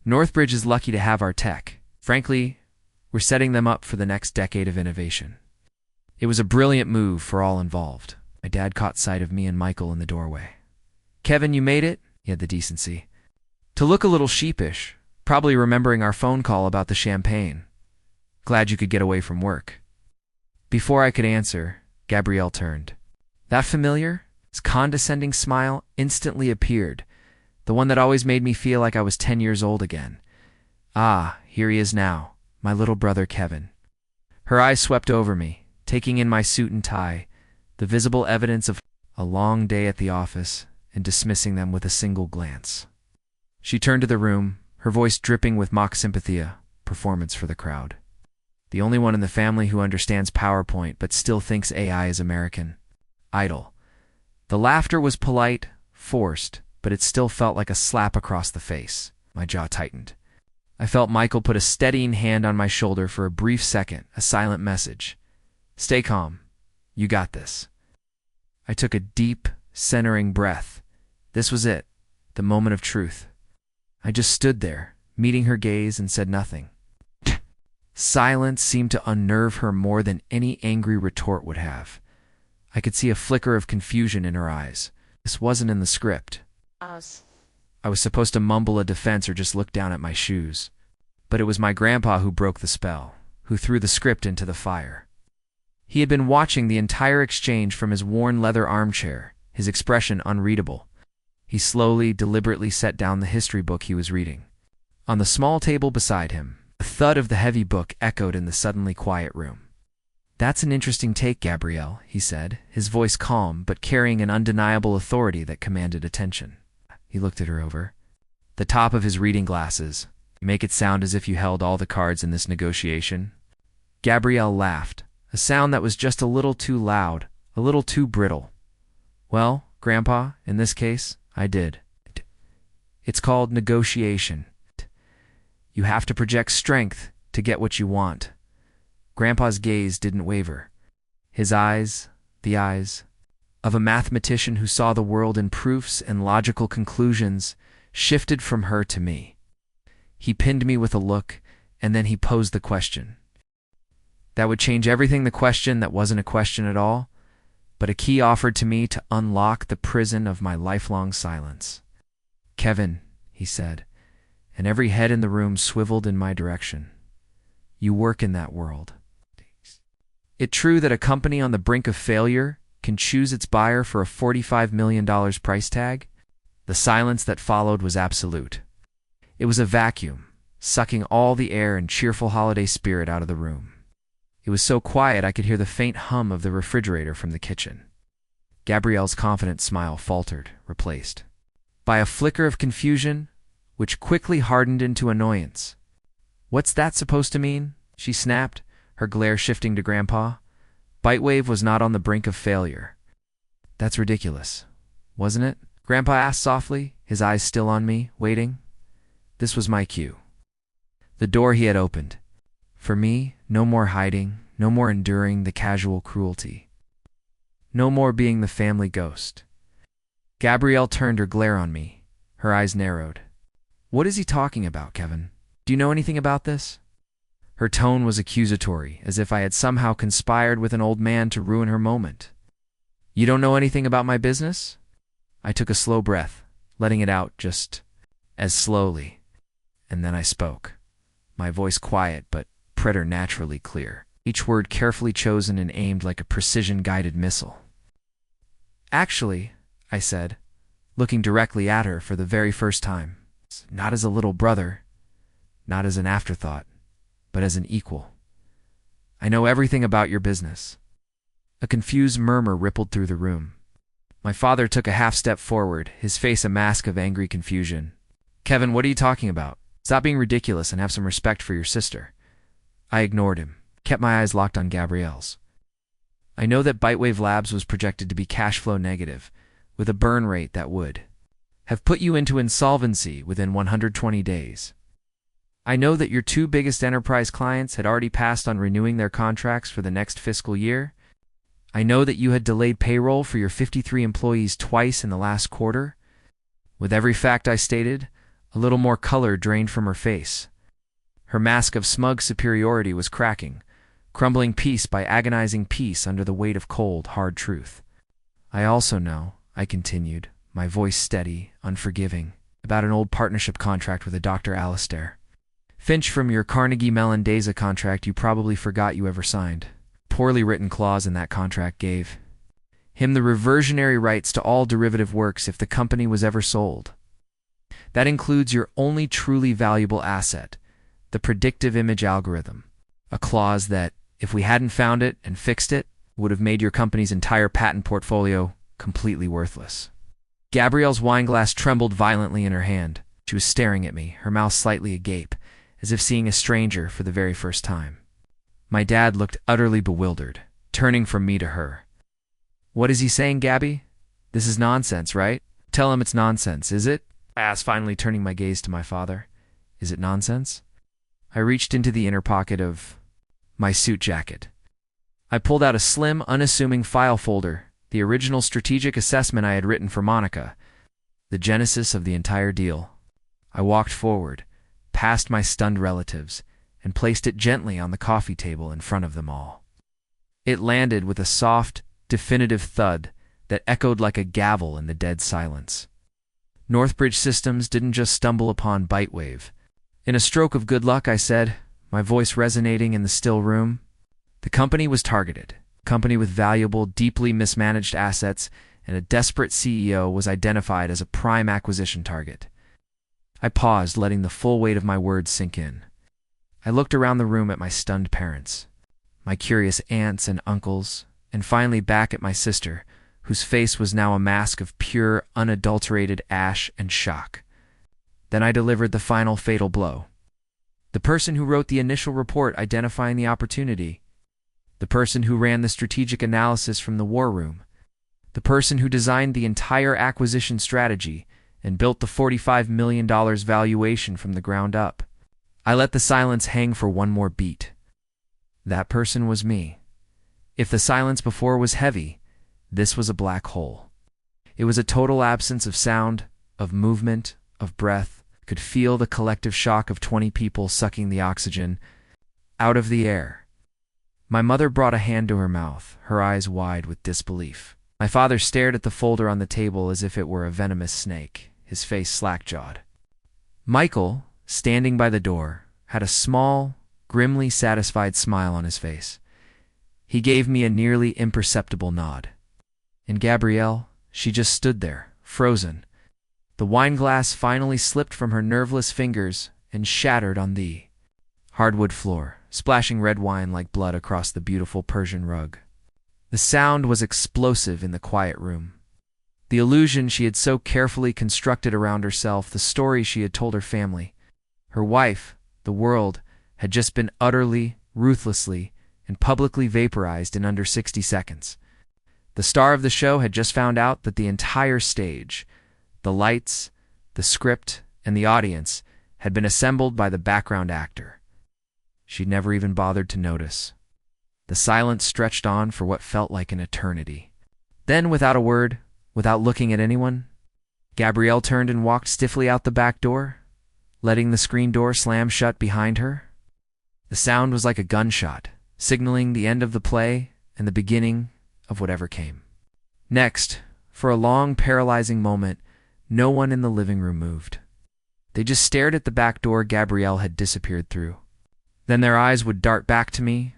Northbridge is lucky to have our tech. Frankly, we're setting them up for the next decade of innovation. It was a brilliant move for all involved. My dad caught sight of me and Michael in the doorway. "Kevin, you made it?" He had the decency to look a little sheepish, probably remembering our phone call about the champagne. "Glad you could get away from work." Before I could answer, Gabrielle turned. That familiar, condescending smile instantly appeared, the one that always made me feel like I was 10 years old again. Ah, here he is now, my little brother Kevin. Her eyes swept over me, taking in my suit and tie, the visible evidence of a long day at the office, and dismissing them with a single glance. She turned to the room, her voice dripping with mock sympathia, performance for the crowd. The only one in the family who understands PowerPoint but still thinks AI is American. Idle. The laughter was polite, forced, but it still felt like a slap across the face. My jaw tightened. I felt Michael put a steadying hand on my shoulder for a brief second, a silent message. "Stay calm. You got this." I took a deep, centering breath. This was it, the moment of truth. I just stood there, meeting her gaze, and said nothing. Silence seemed to unnerve her more than any angry retort would have. I could see a flicker of confusion in her eyes. This wasn't in the script. I was supposed to mumble a defense or just look down at my shoes. But it was my grandpa who broke the spell, who threw the script into the fire. He had been watching the entire exchange from his worn leather armchair, his expression unreadable. He slowly, deliberately set down the history book he was reading. On the small table beside him, the thud of the heavy book echoed in the suddenly quiet room. "That's an interesting take, Gabrielle," he said, his voice calm but carrying an undeniable authority that commanded attention. He looked at her over the top of his reading glasses. "You make it sound as if you held all the cards in this negotiation." Gabrielle laughed, a sound that was just a little too loud, a little too brittle. "Well, Grandpa, in this case, I did. It's called negotiation. You have to project strength to get what you want." Grandpa's gaze didn't waver. His eyes, the eyes of a mathematician who saw the world in proofs and logical conclusions, shifted from her to me. He pinned me with a look, and then he posed the question. That would change everything, the question that wasn't a question at all, but a key offered to me to unlock the prison of my lifelong silence. "Kevin," he said, and every head in the room swiveled in my direction. "You work in that world. It true that a company on the brink of failure can choose its buyer for a $45 million price tag?" The silence that followed was absolute. It was a vacuum, sucking all the air and cheerful holiday spirit out of the room. It was so quiet I could hear the faint hum of the refrigerator from the kitchen. Gabrielle's confident smile faltered, replaced by a flicker of confusion, which quickly hardened into annoyance. "What's that supposed to mean?" she snapped, her glare shifting to Grandpa. "Bitewave was not on the brink of failure." "That's ridiculous, wasn't it?" Grandpa asked softly, his eyes still on me, waiting. This was my cue. The door he had opened. For me, no more hiding, no more enduring the casual cruelty. No more being the family ghost. Gabrielle turned her glare on me. Her eyes narrowed. What is he talking about, Kevin? Do you know anything about this? Her tone was accusatory, as if I had somehow conspired with an old man to ruin her moment. You don't know anything about my business? I took a slow breath, letting it out just as slowly. And then I spoke. My voice quiet, but preternaturally clear. Each word carefully chosen and aimed like a precision-guided missile. Actually, I said, looking directly at her for the very first time, not as a little brother, not as an afterthought, but as an equal. I know everything about your business. A confused murmur rippled through the room. My father took a half-step forward, his face a mask of angry confusion. Kevin, what are you talking about? Stop being ridiculous and have some respect for your sister. I ignored him, kept my eyes locked on Gabrielle's. I know that Bitewave Labs was projected to be cash flow negative, with a burn rate that would have put you into insolvency within 120 days. I know that your two biggest enterprise clients had already passed on renewing their contracts for the next fiscal year. I know that you had delayed payroll for your 53 employees twice in the last quarter. With every fact I stated, a little more color drained from her face. Her mask of smug superiority was cracking, crumbling piece by agonizing piece under the weight of cold, hard truth. I also know, I continued, my voice steady, unforgiving, about an old partnership contract with a Dr. Alistair Finch from your Carnegie Mellon Deza contract you probably forgot you ever signed. Poorly written clause in that contract gave him the reversionary rights to all derivative works if the company was ever sold. That includes your only truly valuable asset, the predictive image algorithm, a clause that, if we hadn't found it and fixed it, would have made your company's entire patent portfolio completely worthless. Gabrielle's wineglass trembled violently in her hand. She was staring at me, her mouth slightly agape, as if seeing a stranger for the very first time. My dad looked utterly bewildered, turning from me to her. What is he saying, Gabby? This is nonsense, right? Tell him it's nonsense, is it? I asked, finally turning my gaze to my father. Is it nonsense? I reached into the inner pocket of my suit jacket. I pulled out a slim, unassuming file folder, the original strategic assessment I had written for Monica, the genesis of the entire deal. I walked forward, past my stunned relatives, and placed it gently on the coffee table in front of them all. It landed with a soft, definitive thud that echoed like a gavel in the dead silence. Northbridge Systems didn't just stumble upon Bitewave. In a stroke of good luck, I said, my voice resonating in the still room, the company was targeted. A company with valuable, deeply mismanaged assets and a desperate CEO was identified as a prime acquisition target. I paused, letting the full weight of my words sink in. I looked around the room at my stunned parents, my curious aunts and uncles, and finally back at my sister, whose face was now a mask of pure, unadulterated ash and shock. Then I delivered the final fatal blow. The person who wrote the initial report identifying the opportunity, the person who ran the strategic analysis from the war room, the person who designed the entire acquisition strategy and built the $45 million valuation from the ground up. I let the silence hang for one more beat. That person was me. If the silence before was heavy, this was a black hole. It was a total absence of sound, of movement, of breath. Could feel the collective shock of 20 people sucking the oxygen out of the air. My mother brought a hand to her mouth, her eyes wide with disbelief. My father stared at the folder on the table as if it were a venomous snake, his face slack-jawed. Michael, standing by the door, had a small, grimly satisfied smile on his face. He gave me a nearly imperceptible nod. And Gabrielle, she just stood there, frozen. The wineglass finally slipped from her nerveless fingers and shattered on the hardwood floor, splashing red wine like blood across the beautiful Persian rug. The sound was explosive in the quiet room. The illusion she had so carefully constructed around herself, the story she had told her family, her wife, the world, had just been utterly, ruthlessly, and publicly vaporized in under 60 seconds. The star of the show had just found out that the entire stage, the lights, the script, and the audience had been assembled by the background actor. She'd never even bothered to notice. The silence stretched on for what felt like an eternity. Then, without a word, without looking at anyone, Gabrielle turned and walked stiffly out the back door, letting the screen door slam shut behind her. The sound was like a gunshot, signaling the end of the play and the beginning of whatever came. Next, for a long, paralyzing moment, no one in the living room moved. They just stared at the back door Gabrielle had disappeared through. Then their eyes would dart back to me,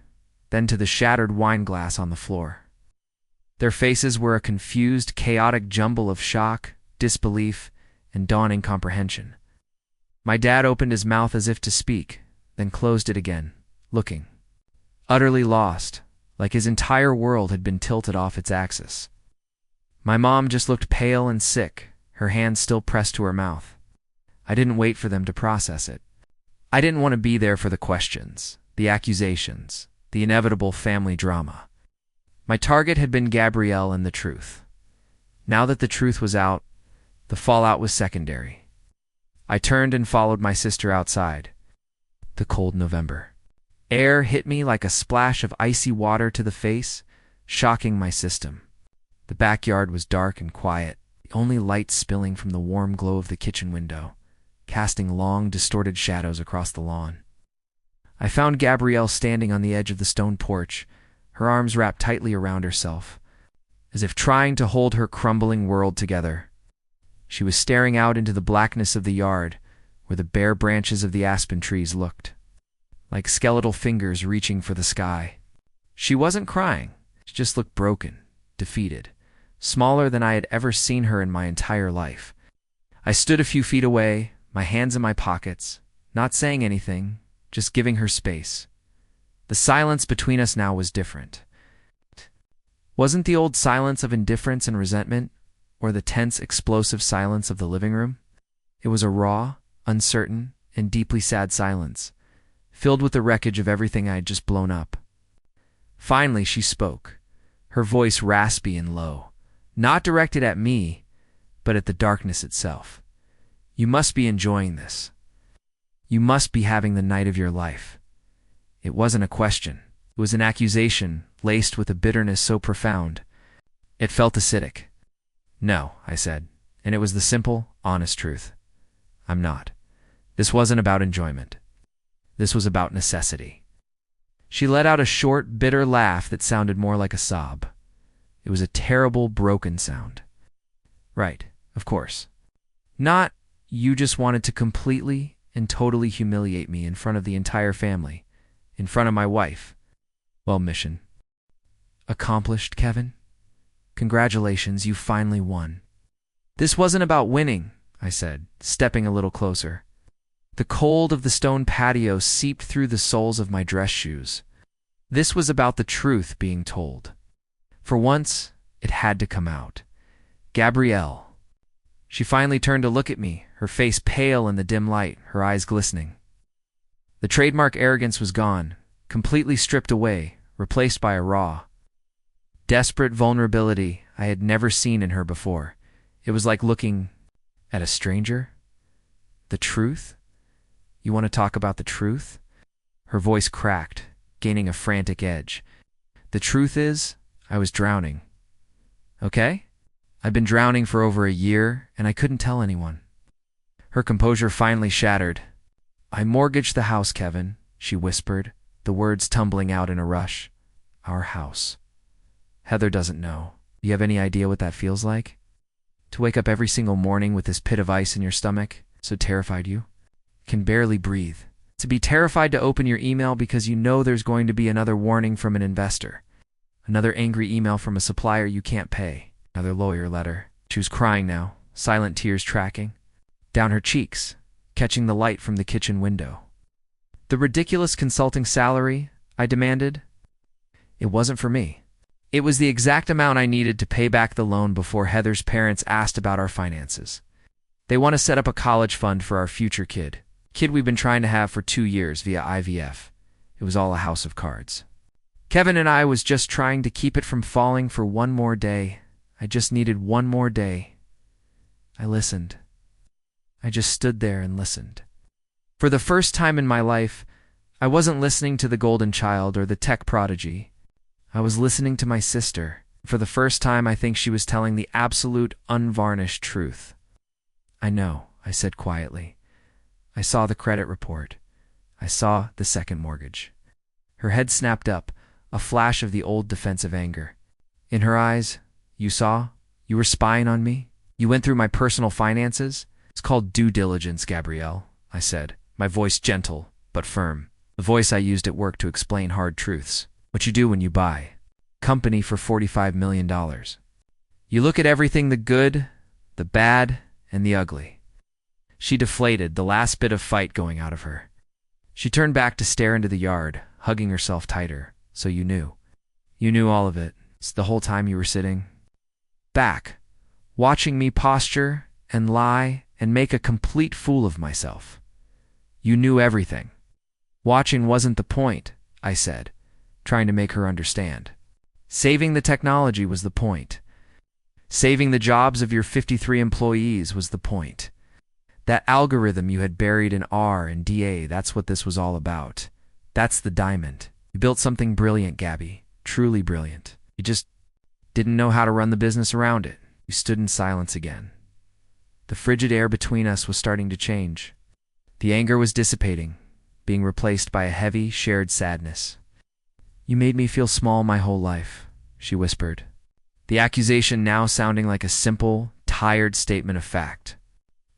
then to the shattered wine glass on the floor. Their faces were a confused, chaotic jumble of shock, disbelief, and dawning comprehension. My dad opened his mouth as if to speak, then closed it again, looking utterly lost, like his entire world had been tilted off its axis. My mom just looked pale and sick, her hand still pressed to her mouth. I didn't wait for them to process it. I didn't want to be there for the questions, the accusations, the inevitable family drama. My target had been Gabrielle and the truth. Now that the truth was out, the fallout was secondary. I turned and followed my sister outside. The cold November air hit me like a splash of icy water to the face, shocking my system. The backyard was dark and quiet, the only light spilling from the warm glow of the kitchen window, casting long, distorted shadows across the lawn. I found Gabrielle standing on the edge of the stone porch, her arms wrapped tightly around herself, as if trying to hold her crumbling world together. She was staring out into the blackness of the yard, where the bare branches of the aspen trees looked like skeletal fingers reaching for the sky. She wasn't crying, she just looked broken, defeated, smaller than I had ever seen her in my entire life. I stood a few feet away, my hands in my pockets, not saying anything, just giving her space. The silence between us now was different. Wasn't the old silence of indifference and resentment, or the tense, explosive silence of the living room? It was a raw, uncertain, and deeply sad silence, filled with the wreckage of everything I had just blown up. Finally, she spoke, her voice raspy and low, not directed at me, but at the darkness itself. You must be enjoying this. You must be having the night of your life. It wasn't a question. It was an accusation, laced with a bitterness so profound. It felt acidic. No, I said, and it was the simple, honest truth. I'm not. This wasn't about enjoyment. This was about necessity. She let out a short, bitter laugh that sounded more like a sob. It was a terrible, broken sound. Right, of course. Not, you just wanted to completely and totally humiliate me in front of the entire family, in front of my wife. Well, mission accomplished, Kevin. Congratulations, you finally won. This wasn't about winning, I said, stepping a little closer. The cold of the stone patio seeped through the soles of my dress shoes. This was about the truth being told. For once, it had to come out. Gabrielle. She finally turned to look at me, her face pale in the dim light, her eyes glistening. The trademark arrogance was gone, completely stripped away, replaced by a raw, desperate vulnerability I had never seen in her before. It was like looking at a stranger. The truth? You want to talk about the truth? Her voice cracked, gaining a frantic edge. The truth is, I was drowning. Okay? I've been drowning for over a year, and I couldn't tell anyone. Her composure finally shattered. I mortgaged the house, Kevin, she whispered, the words tumbling out in a rush. Our house. Heather doesn't know. Do you have any idea what that feels like? To wake up every single morning with this pit of ice in your stomach, so terrified you can barely breathe. To be terrified to open your email because you know there's going to be another warning from an investor, another angry email from a supplier you can't pay, another lawyer letter. She was crying now, silent tears tracking down her cheeks, catching the light from the kitchen window. The ridiculous consulting salary, I demanded. It wasn't for me. It was the exact amount I needed to pay back the loan before Heather's parents asked about our finances. They want to set up a college fund for our future kid we've been trying to have for 2 years via IVF. It was all a house of cards. Kevin and I was just trying to keep it from falling for one more day. I just needed one more day. I listened. I just stood there and listened. For the first time in my life, I wasn't listening to the golden child or the tech prodigy. I was listening to my sister. For the first time, I think she was telling the absolute, unvarnished truth. "I know," I said quietly. "I saw the credit report. I saw the second mortgage." Her head snapped up, a flash of the old defensive anger. In her eyes, "You saw? You were spying on me? You went through my personal finances?" "It's called due diligence, Gabrielle," I said, my voice gentle but firm, the voice I used at work to explain hard truths. "What you do when you buy company for $45 million. You look at everything, the good, the bad, and the ugly." She deflated, the last bit of fight going out of her. She turned back to stare into the yard, hugging herself tighter. "So you knew. You knew all of it. It's the whole time you were sitting back, watching me posture and lie and make a complete fool of myself. You knew everything." "Watching wasn't the point," I said, trying to make her understand. "Saving the technology was the point. Saving the jobs of your 53 employees was the point. That algorithm you had buried in R and DA, that's what this was all about. That's the diamond. You built something brilliant, Gabby, truly brilliant. You just didn't know how to run the business around it." We stood in silence again. The frigid air between us was starting to change. The anger was dissipating, being replaced by a heavy, shared sadness. "You made me feel small my whole life," she whispered, the accusation now sounding like a simple, tired statement of fact.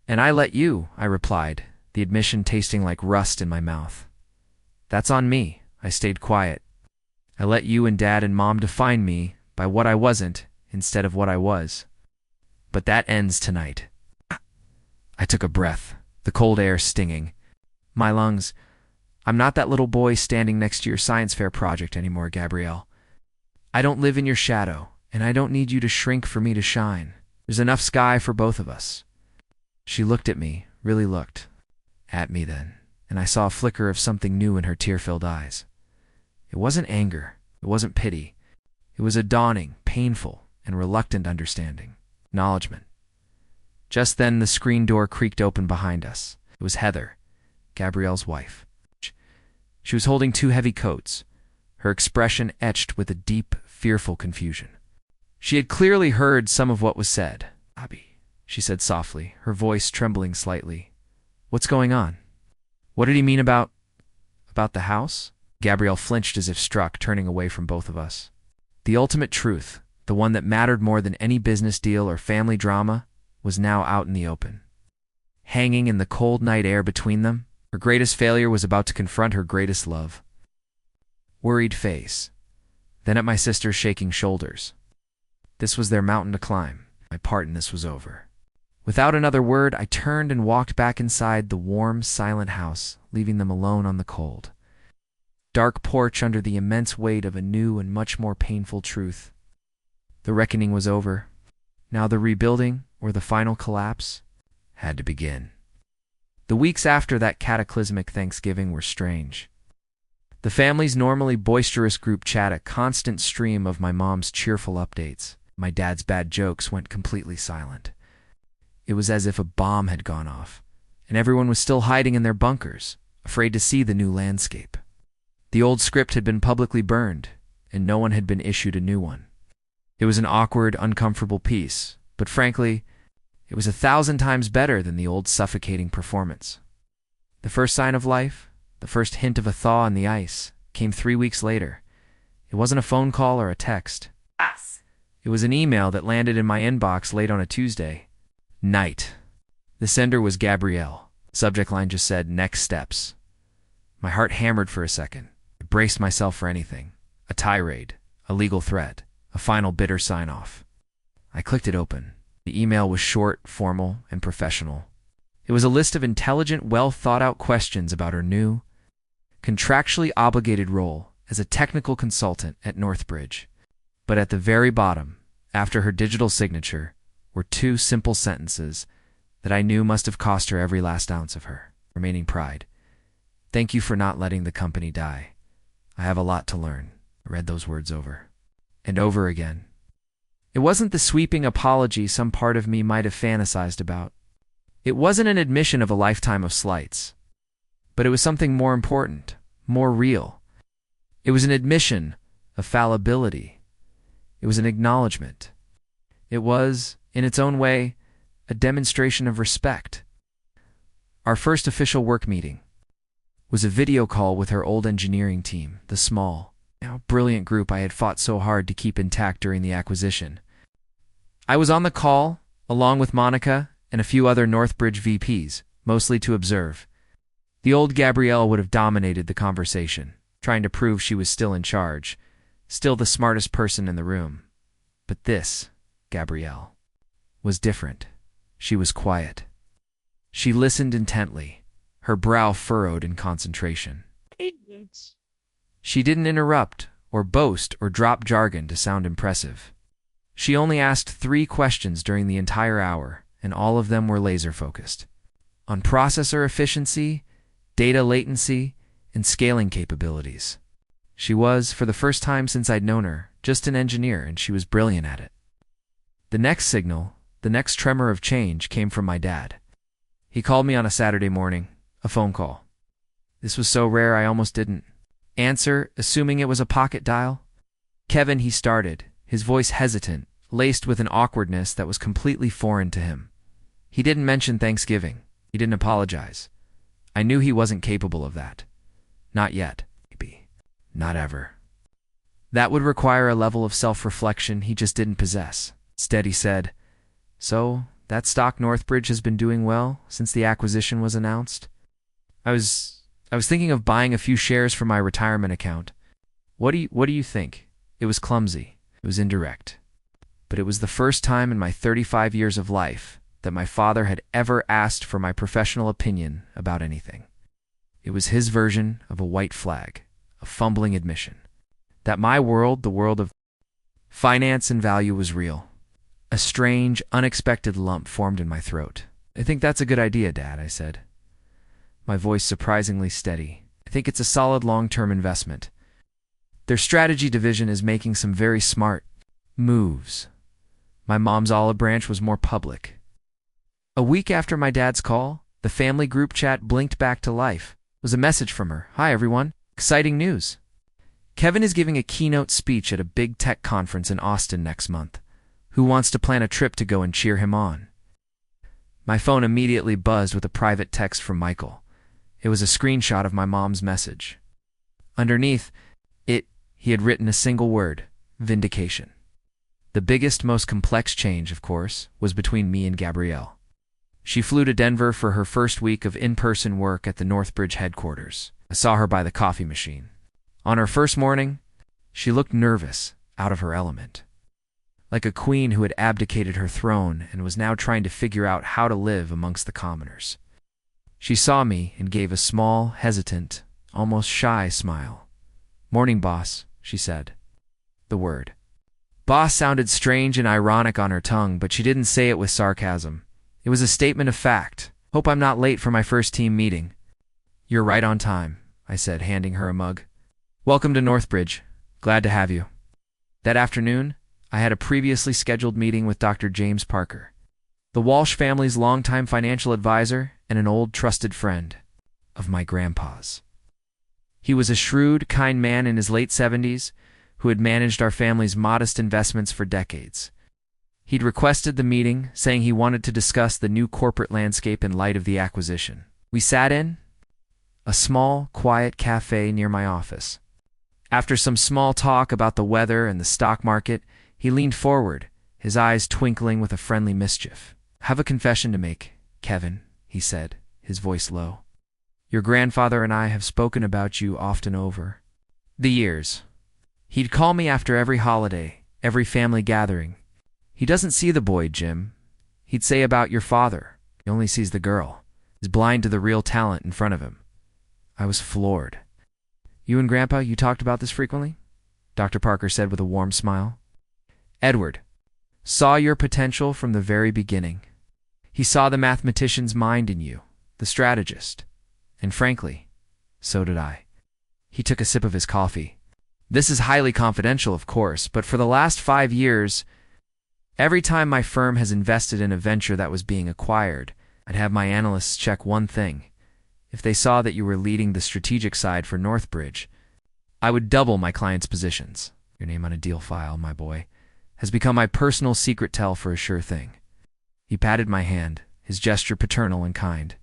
"And I let you," I replied, the admission tasting like rust in my mouth. "That's on me." I stayed quiet. "I let you and Dad and Mom define me by what I wasn't instead of what I was. But that ends tonight." I took a breath, the cold air stinging. My lungs. "I'm not that little boy standing next to your science fair project anymore, Gabrielle. I don't live in your shadow, and I don't need you to shrink for me to shine. There's enough sky for both of us." She looked at me, really looked at me then, and I saw a flicker of something new in her tear-filled eyes. It wasn't anger, it wasn't pity. It was a dawning, painful, and reluctant understanding, acknowledgement. Just then the screen door creaked open behind us. It was Heather, Gabrielle's wife. She was holding 2 heavy coats, her expression etched with a deep, fearful confusion. She had clearly heard some of what was said. "Abby," she said softly, her voice trembling slightly. "What's going on? What did he mean about the house?" Gabrielle flinched as if struck, turning away from both of us. The ultimate truth, the one that mattered more than any business deal or family drama, was now out in the open. Hanging in the cold night air between them, her greatest failure was about to confront her greatest love. Worried face, then at my sister's shaking shoulders. This was their mountain to climb. My part in this was over. Without another word, I turned and walked back inside the warm, silent house, leaving them alone on the cold dark porch under the immense weight of a new and much more painful truth. The reckoning was over. Now the rebuilding, or the final collapse, had to begin. The weeks after that cataclysmic Thanksgiving were strange. The family's normally boisterous group chat, a constant stream of my mom's cheerful updates, my dad's bad jokes, went completely silent. It was as if a bomb had gone off, and everyone was still hiding in their bunkers, afraid to see the new landscape. The old script had been publicly burned, and no one had been issued a new one. It was an awkward, uncomfortable piece, but frankly, it was 1,000 times better than the old suffocating performance. The first sign of life, the first hint of a thaw in the ice, came 3 weeks later. It wasn't a phone call or a text. It was an email that landed in my inbox late on a Tuesday night. The sender was Gabrielle. The subject line just said, "Next steps." My heart hammered for a second. I braced myself for anything. A tirade, a legal threat, a final bitter sign-off. I clicked it open. The email was short, formal, and professional. It was a list of intelligent, well-thought-out questions about her new, contractually obligated role as a technical consultant at Northbridge. But at the very bottom, after her digital signature, were 2 simple sentences that I knew must have cost her every last ounce of her remaining pride. "Thank you for not letting the company die. I have a lot to learn." I read those words over and over again. It wasn't the sweeping apology some part of me might have fantasized about. It wasn't an admission of a lifetime of slights. But it was something more important, more real. It was an admission of fallibility. It was an acknowledgement. It was, in its own way, a demonstration of respect. Our first official work meeting was a video call with her old engineering team, the small, brilliant group I had fought so hard to keep intact during the acquisition. I was on the call, along with Monica and a few other Northbridge VPs, mostly to observe. The old Gabrielle would have dominated the conversation, trying to prove she was still in charge, still the smartest person in the room. But this, Gabrielle, was different. She was quiet. She listened intently, her brow furrowed in concentration. She didn't interrupt or boast or drop jargon to sound impressive. She only asked 3 questions during the entire hour, and all of them were laser-focused. On processor efficiency, data latency, and scaling capabilities. She was, for the first time since I'd known her, just an engineer, and she was brilliant at it. The next signal, the next tremor of change, came from my dad. He called me on a Saturday morning, a phone call. This was so rare I almost didn't answer, assuming it was a pocket dial. "Kevin," he started, his voice hesitant, laced with an awkwardness that was completely foreign to him. He didn't mention Thanksgiving. He didn't apologize. I knew he wasn't capable of that. Not yet. Maybe. Not ever. That would require a level of self-reflection he just didn't possess. Instead, he said, "So, that stock Northbridge has been doing well since the acquisition was announced? I was thinking of buying a few shares for my retirement account. What do you think?" It was clumsy. It was indirect. But it was the first time in my 35 years of life that my father had ever asked for my professional opinion about anything. It was his version of a white flag, a fumbling admission, that my world, the world of finance and value, was real. A strange, unexpected lump formed in my throat. "I think that's a good idea, Dad," I said, my voice surprisingly steady. "I think it's a solid long-term investment. Their strategy division is making some very smart moves." My mom's olive branch was more public. A week after my dad's call, the family group chat blinked back to life. It was a message from her. "Hi, everyone. Exciting news. Kevin is giving a keynote speech at a big tech conference in Austin next month. Who wants to plan a trip to go and cheer him on?" My phone immediately buzzed with a private text from Michael. It was a screenshot of my mom's message. Underneath it, he had written a single word: vindication. The biggest, most complex change, of course, was between me and Gabrielle. She flew to Denver for her first week of in-person work at the Northbridge headquarters. I saw her by the coffee machine. On her first morning, she looked nervous, out of her element. Like a queen who had abdicated her throne and was now trying to figure out how to live amongst the commoners. She saw me and gave a small, hesitant, almost shy smile. "Morning, boss," she said. The word boss sounded strange and ironic on her tongue, but she didn't say it with sarcasm. It was a statement of fact. "Hope I'm not late for my first team meeting." "You're right on time," I said, handing her a mug. "Welcome to Northbridge. Glad to have you." That afternoon, I had a previously scheduled meeting with Dr. James Parker, the Walsh family's longtime financial advisor and an old trusted friend of my grandpa's. He was a shrewd, kind man in his late 70s who had managed our family's modest investments for decades. He'd requested the meeting, saying he wanted to discuss the new corporate landscape in light of the acquisition. We sat in a small, quiet cafe near my office. After some small talk about the weather and the stock market, he leaned forward, his eyes twinkling with a friendly mischief. "Have a confession to make, Kevin," he said, his voice low. "Your grandfather and I have spoken about you often over the years. He'd call me after every holiday, every family gathering. 'He doesn't see the boy, Jim,' he'd say about your father. 'He only sees the girl. He's blind to the real talent in front of him.'" I was floored. "You and Grandpa, you talked about this frequently?" Dr. Parker said with a warm smile. "Edward saw your potential from the very beginning. He saw the mathematician's mind in you, the strategist. And frankly, so did I." He took a sip of his coffee. "This is highly confidential, of course, but for the last 5 years, every time my firm has invested in a venture that was being acquired, I'd have my analysts check one thing. If they saw that you were leading the strategic side for Northbridge, I would double my clients' positions. Your name on a deal file, my boy, has become my personal secret tell for a sure thing. He patted my hand, his gesture paternal and kind.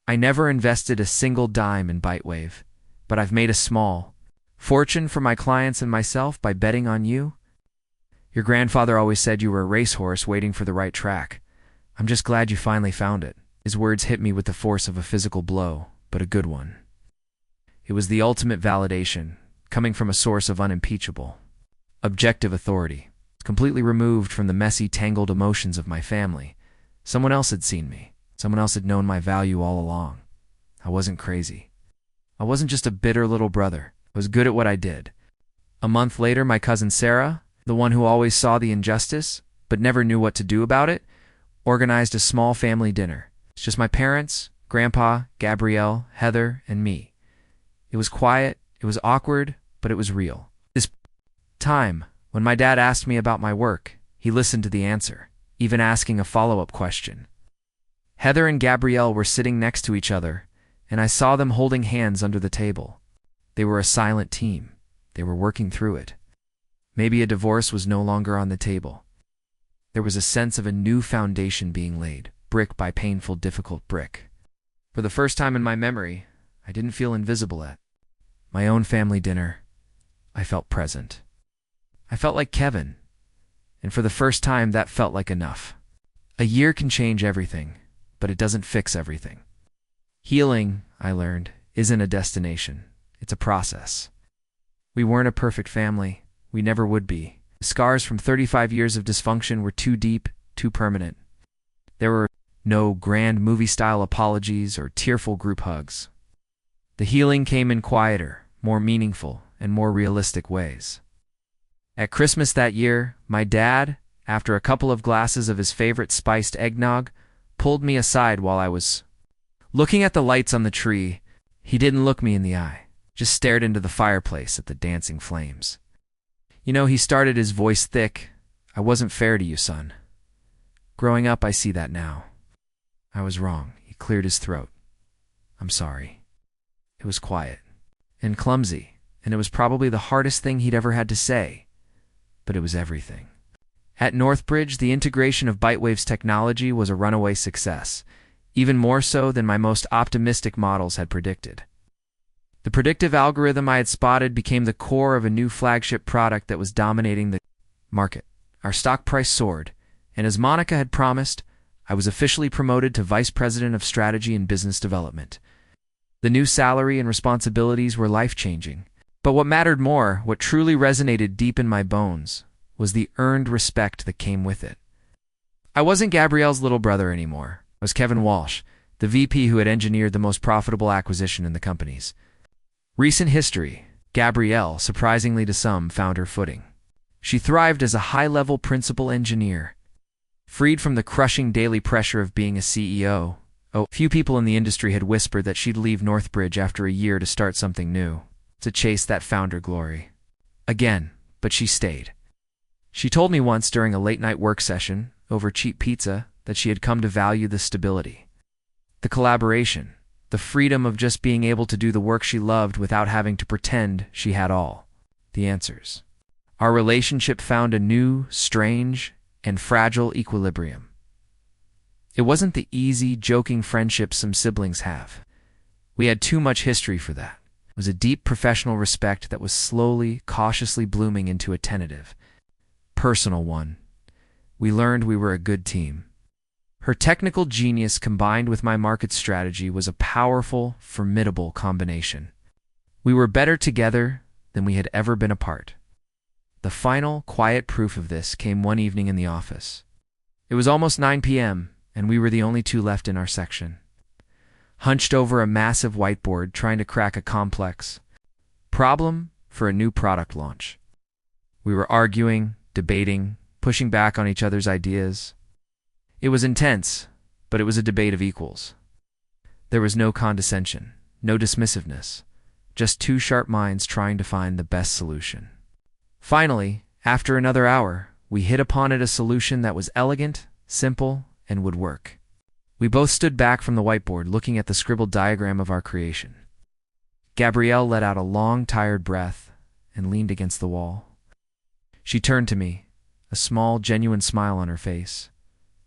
I never invested a single dime in Bitewave, but I've made a small fortune for my clients and myself by betting on you. Your grandfather always said you were a racehorse waiting for the right track. I'm just glad you finally found it. His words hit me with the force of a physical blow, but a good one. It was the ultimate validation, coming from a source of unimpeachable, objective authority, completely removed from the messy, tangled emotions of my family. Someone else had seen me. Someone else had known my value all along. I wasn't crazy. I wasn't just a bitter little brother. I was good at what I did. A month later, my cousin Sarah, the one who always saw the injustice, but never knew what to do about it, organized a small family dinner. It's just my parents, Grandpa, Gabrielle, Heather, and me. It was quiet, it was awkward, but it was real. This time, when my dad asked me about my work, he listened to the answer, even asking a follow-up question. Heather and Gabrielle were sitting next to each other, and I saw them holding hands under the table. They were a silent team. They were working through it. Maybe a divorce was no longer on the table. There was a sense of a new foundation being laid, brick by painful, difficult brick. For the first time in my memory, I didn't feel invisible at my own family dinner. I felt present. I felt like Kevin, and for the first time that felt like enough. A year can change everything, but it doesn't fix everything. Healing, I learned, isn't a destination. It's a process. We weren't a perfect family. We never would be. The scars from 35 years of dysfunction were too deep, too permanent. There were no grand movie-style apologies or tearful group hugs. The healing came in quieter, more meaningful, and more realistic ways. At Christmas that year, my dad, after a couple of glasses of his favorite spiced eggnog, pulled me aside while I was looking at the lights on the tree. He didn't look me in the eye, just stared into the fireplace at the dancing flames. You know, he started, his voice thick. I wasn't fair to you, son. Growing up, I see that now. I was wrong. He cleared his throat. I'm sorry. It was quiet and clumsy, and it was probably the hardest thing he'd ever had to say, but it was everything. At Northbridge, the integration of Bitewave's technology was a runaway success, even more so than my most optimistic models had predicted. The predictive algorithm I had spotted became the core of a new flagship product that was dominating the market. Our stock price soared, and as Monica had promised, I was officially promoted to Vice President of Strategy and Business Development. The new salary and responsibilities were life-changing. But what mattered more, what truly resonated deep in my bones, was the earned respect that came with it. I wasn't Gabrielle's little brother anymore. I was Kevin Walsh, the VP who had engineered the most profitable acquisition in the company's recent history. Gabrielle, surprisingly to some, found her footing. She thrived as a high-level principal engineer, freed from the crushing daily pressure of being a CEO. Few people in the industry had whispered that she'd leave Northbridge after a year to start something new, to chase that founder glory. Again, but she stayed. She told me once during a late-night work session, over cheap pizza, that she had come to value the stability, the collaboration, the freedom of just being able to do the work she loved without having to pretend she had all the answers. Our relationship found a new, strange, and fragile equilibrium. It wasn't the easy, joking friendship some siblings have. We had too much history for that. It was a deep professional respect that was slowly, cautiously blooming into a tentative, personal one. We learned we were a good team. Her technical genius combined with my market strategy was a powerful, formidable combination. We were better together than we had ever been apart. The final, quiet proof of this came one evening in the office. It was almost 9 p.m., and we were the only two left in our section, hunched over a massive whiteboard trying to crack a complex problem for a new product launch. We were arguing, debating, pushing back on each other's ideas. It was intense, but it was a debate of equals. There was no condescension, no dismissiveness, just two sharp minds trying to find the best solution. Finally, after another hour, we hit upon a solution that was elegant, simple, and would work. We both stood back from the whiteboard, looking at the scribbled diagram of our creation. Gabrielle let out a long, tired breath and leaned against the wall. She turned to me, a small, genuine smile on her face,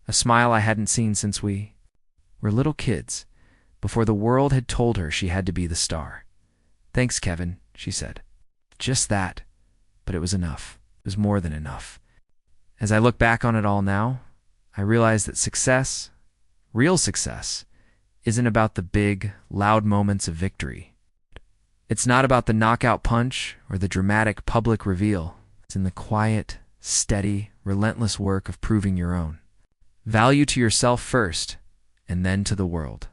a smile I hadn't seen since we were little kids, before the world had told her she had to be the star. "Thanks, Kevin," she said. Just that, but it was enough. It was more than enough. As I look back on it all now, I realize that success, real success, isn't about the big, loud moments of victory. It's not about the knockout punch or the dramatic public reveal. It's in the quiet, steady, relentless work of proving your own value to yourself first, and then to the world.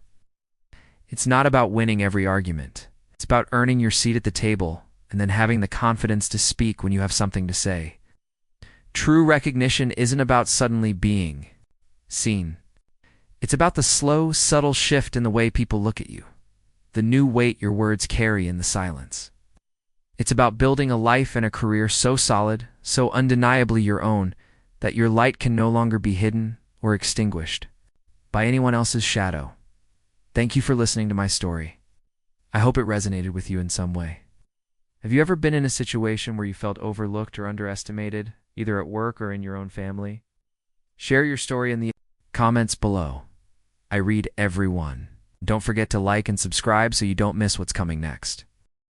It's not about winning every argument. It's about earning your seat at the table and then having the confidence to speak when you have something to say. True recognition isn't about suddenly being seen. It's about the slow, subtle shift in the way people look at you, the new weight your words carry in the silence. It's about building a life and a career so solid, so undeniably your own, that your light can no longer be hidden or extinguished by anyone else's shadow. Thank you for listening to my story. I hope it resonated with you in some way. Have you ever been in a situation where you felt overlooked or underestimated, either at work or in your own family? Share your story in the comments below. I read every one. Don't forget to like and subscribe so you don't miss what's coming next.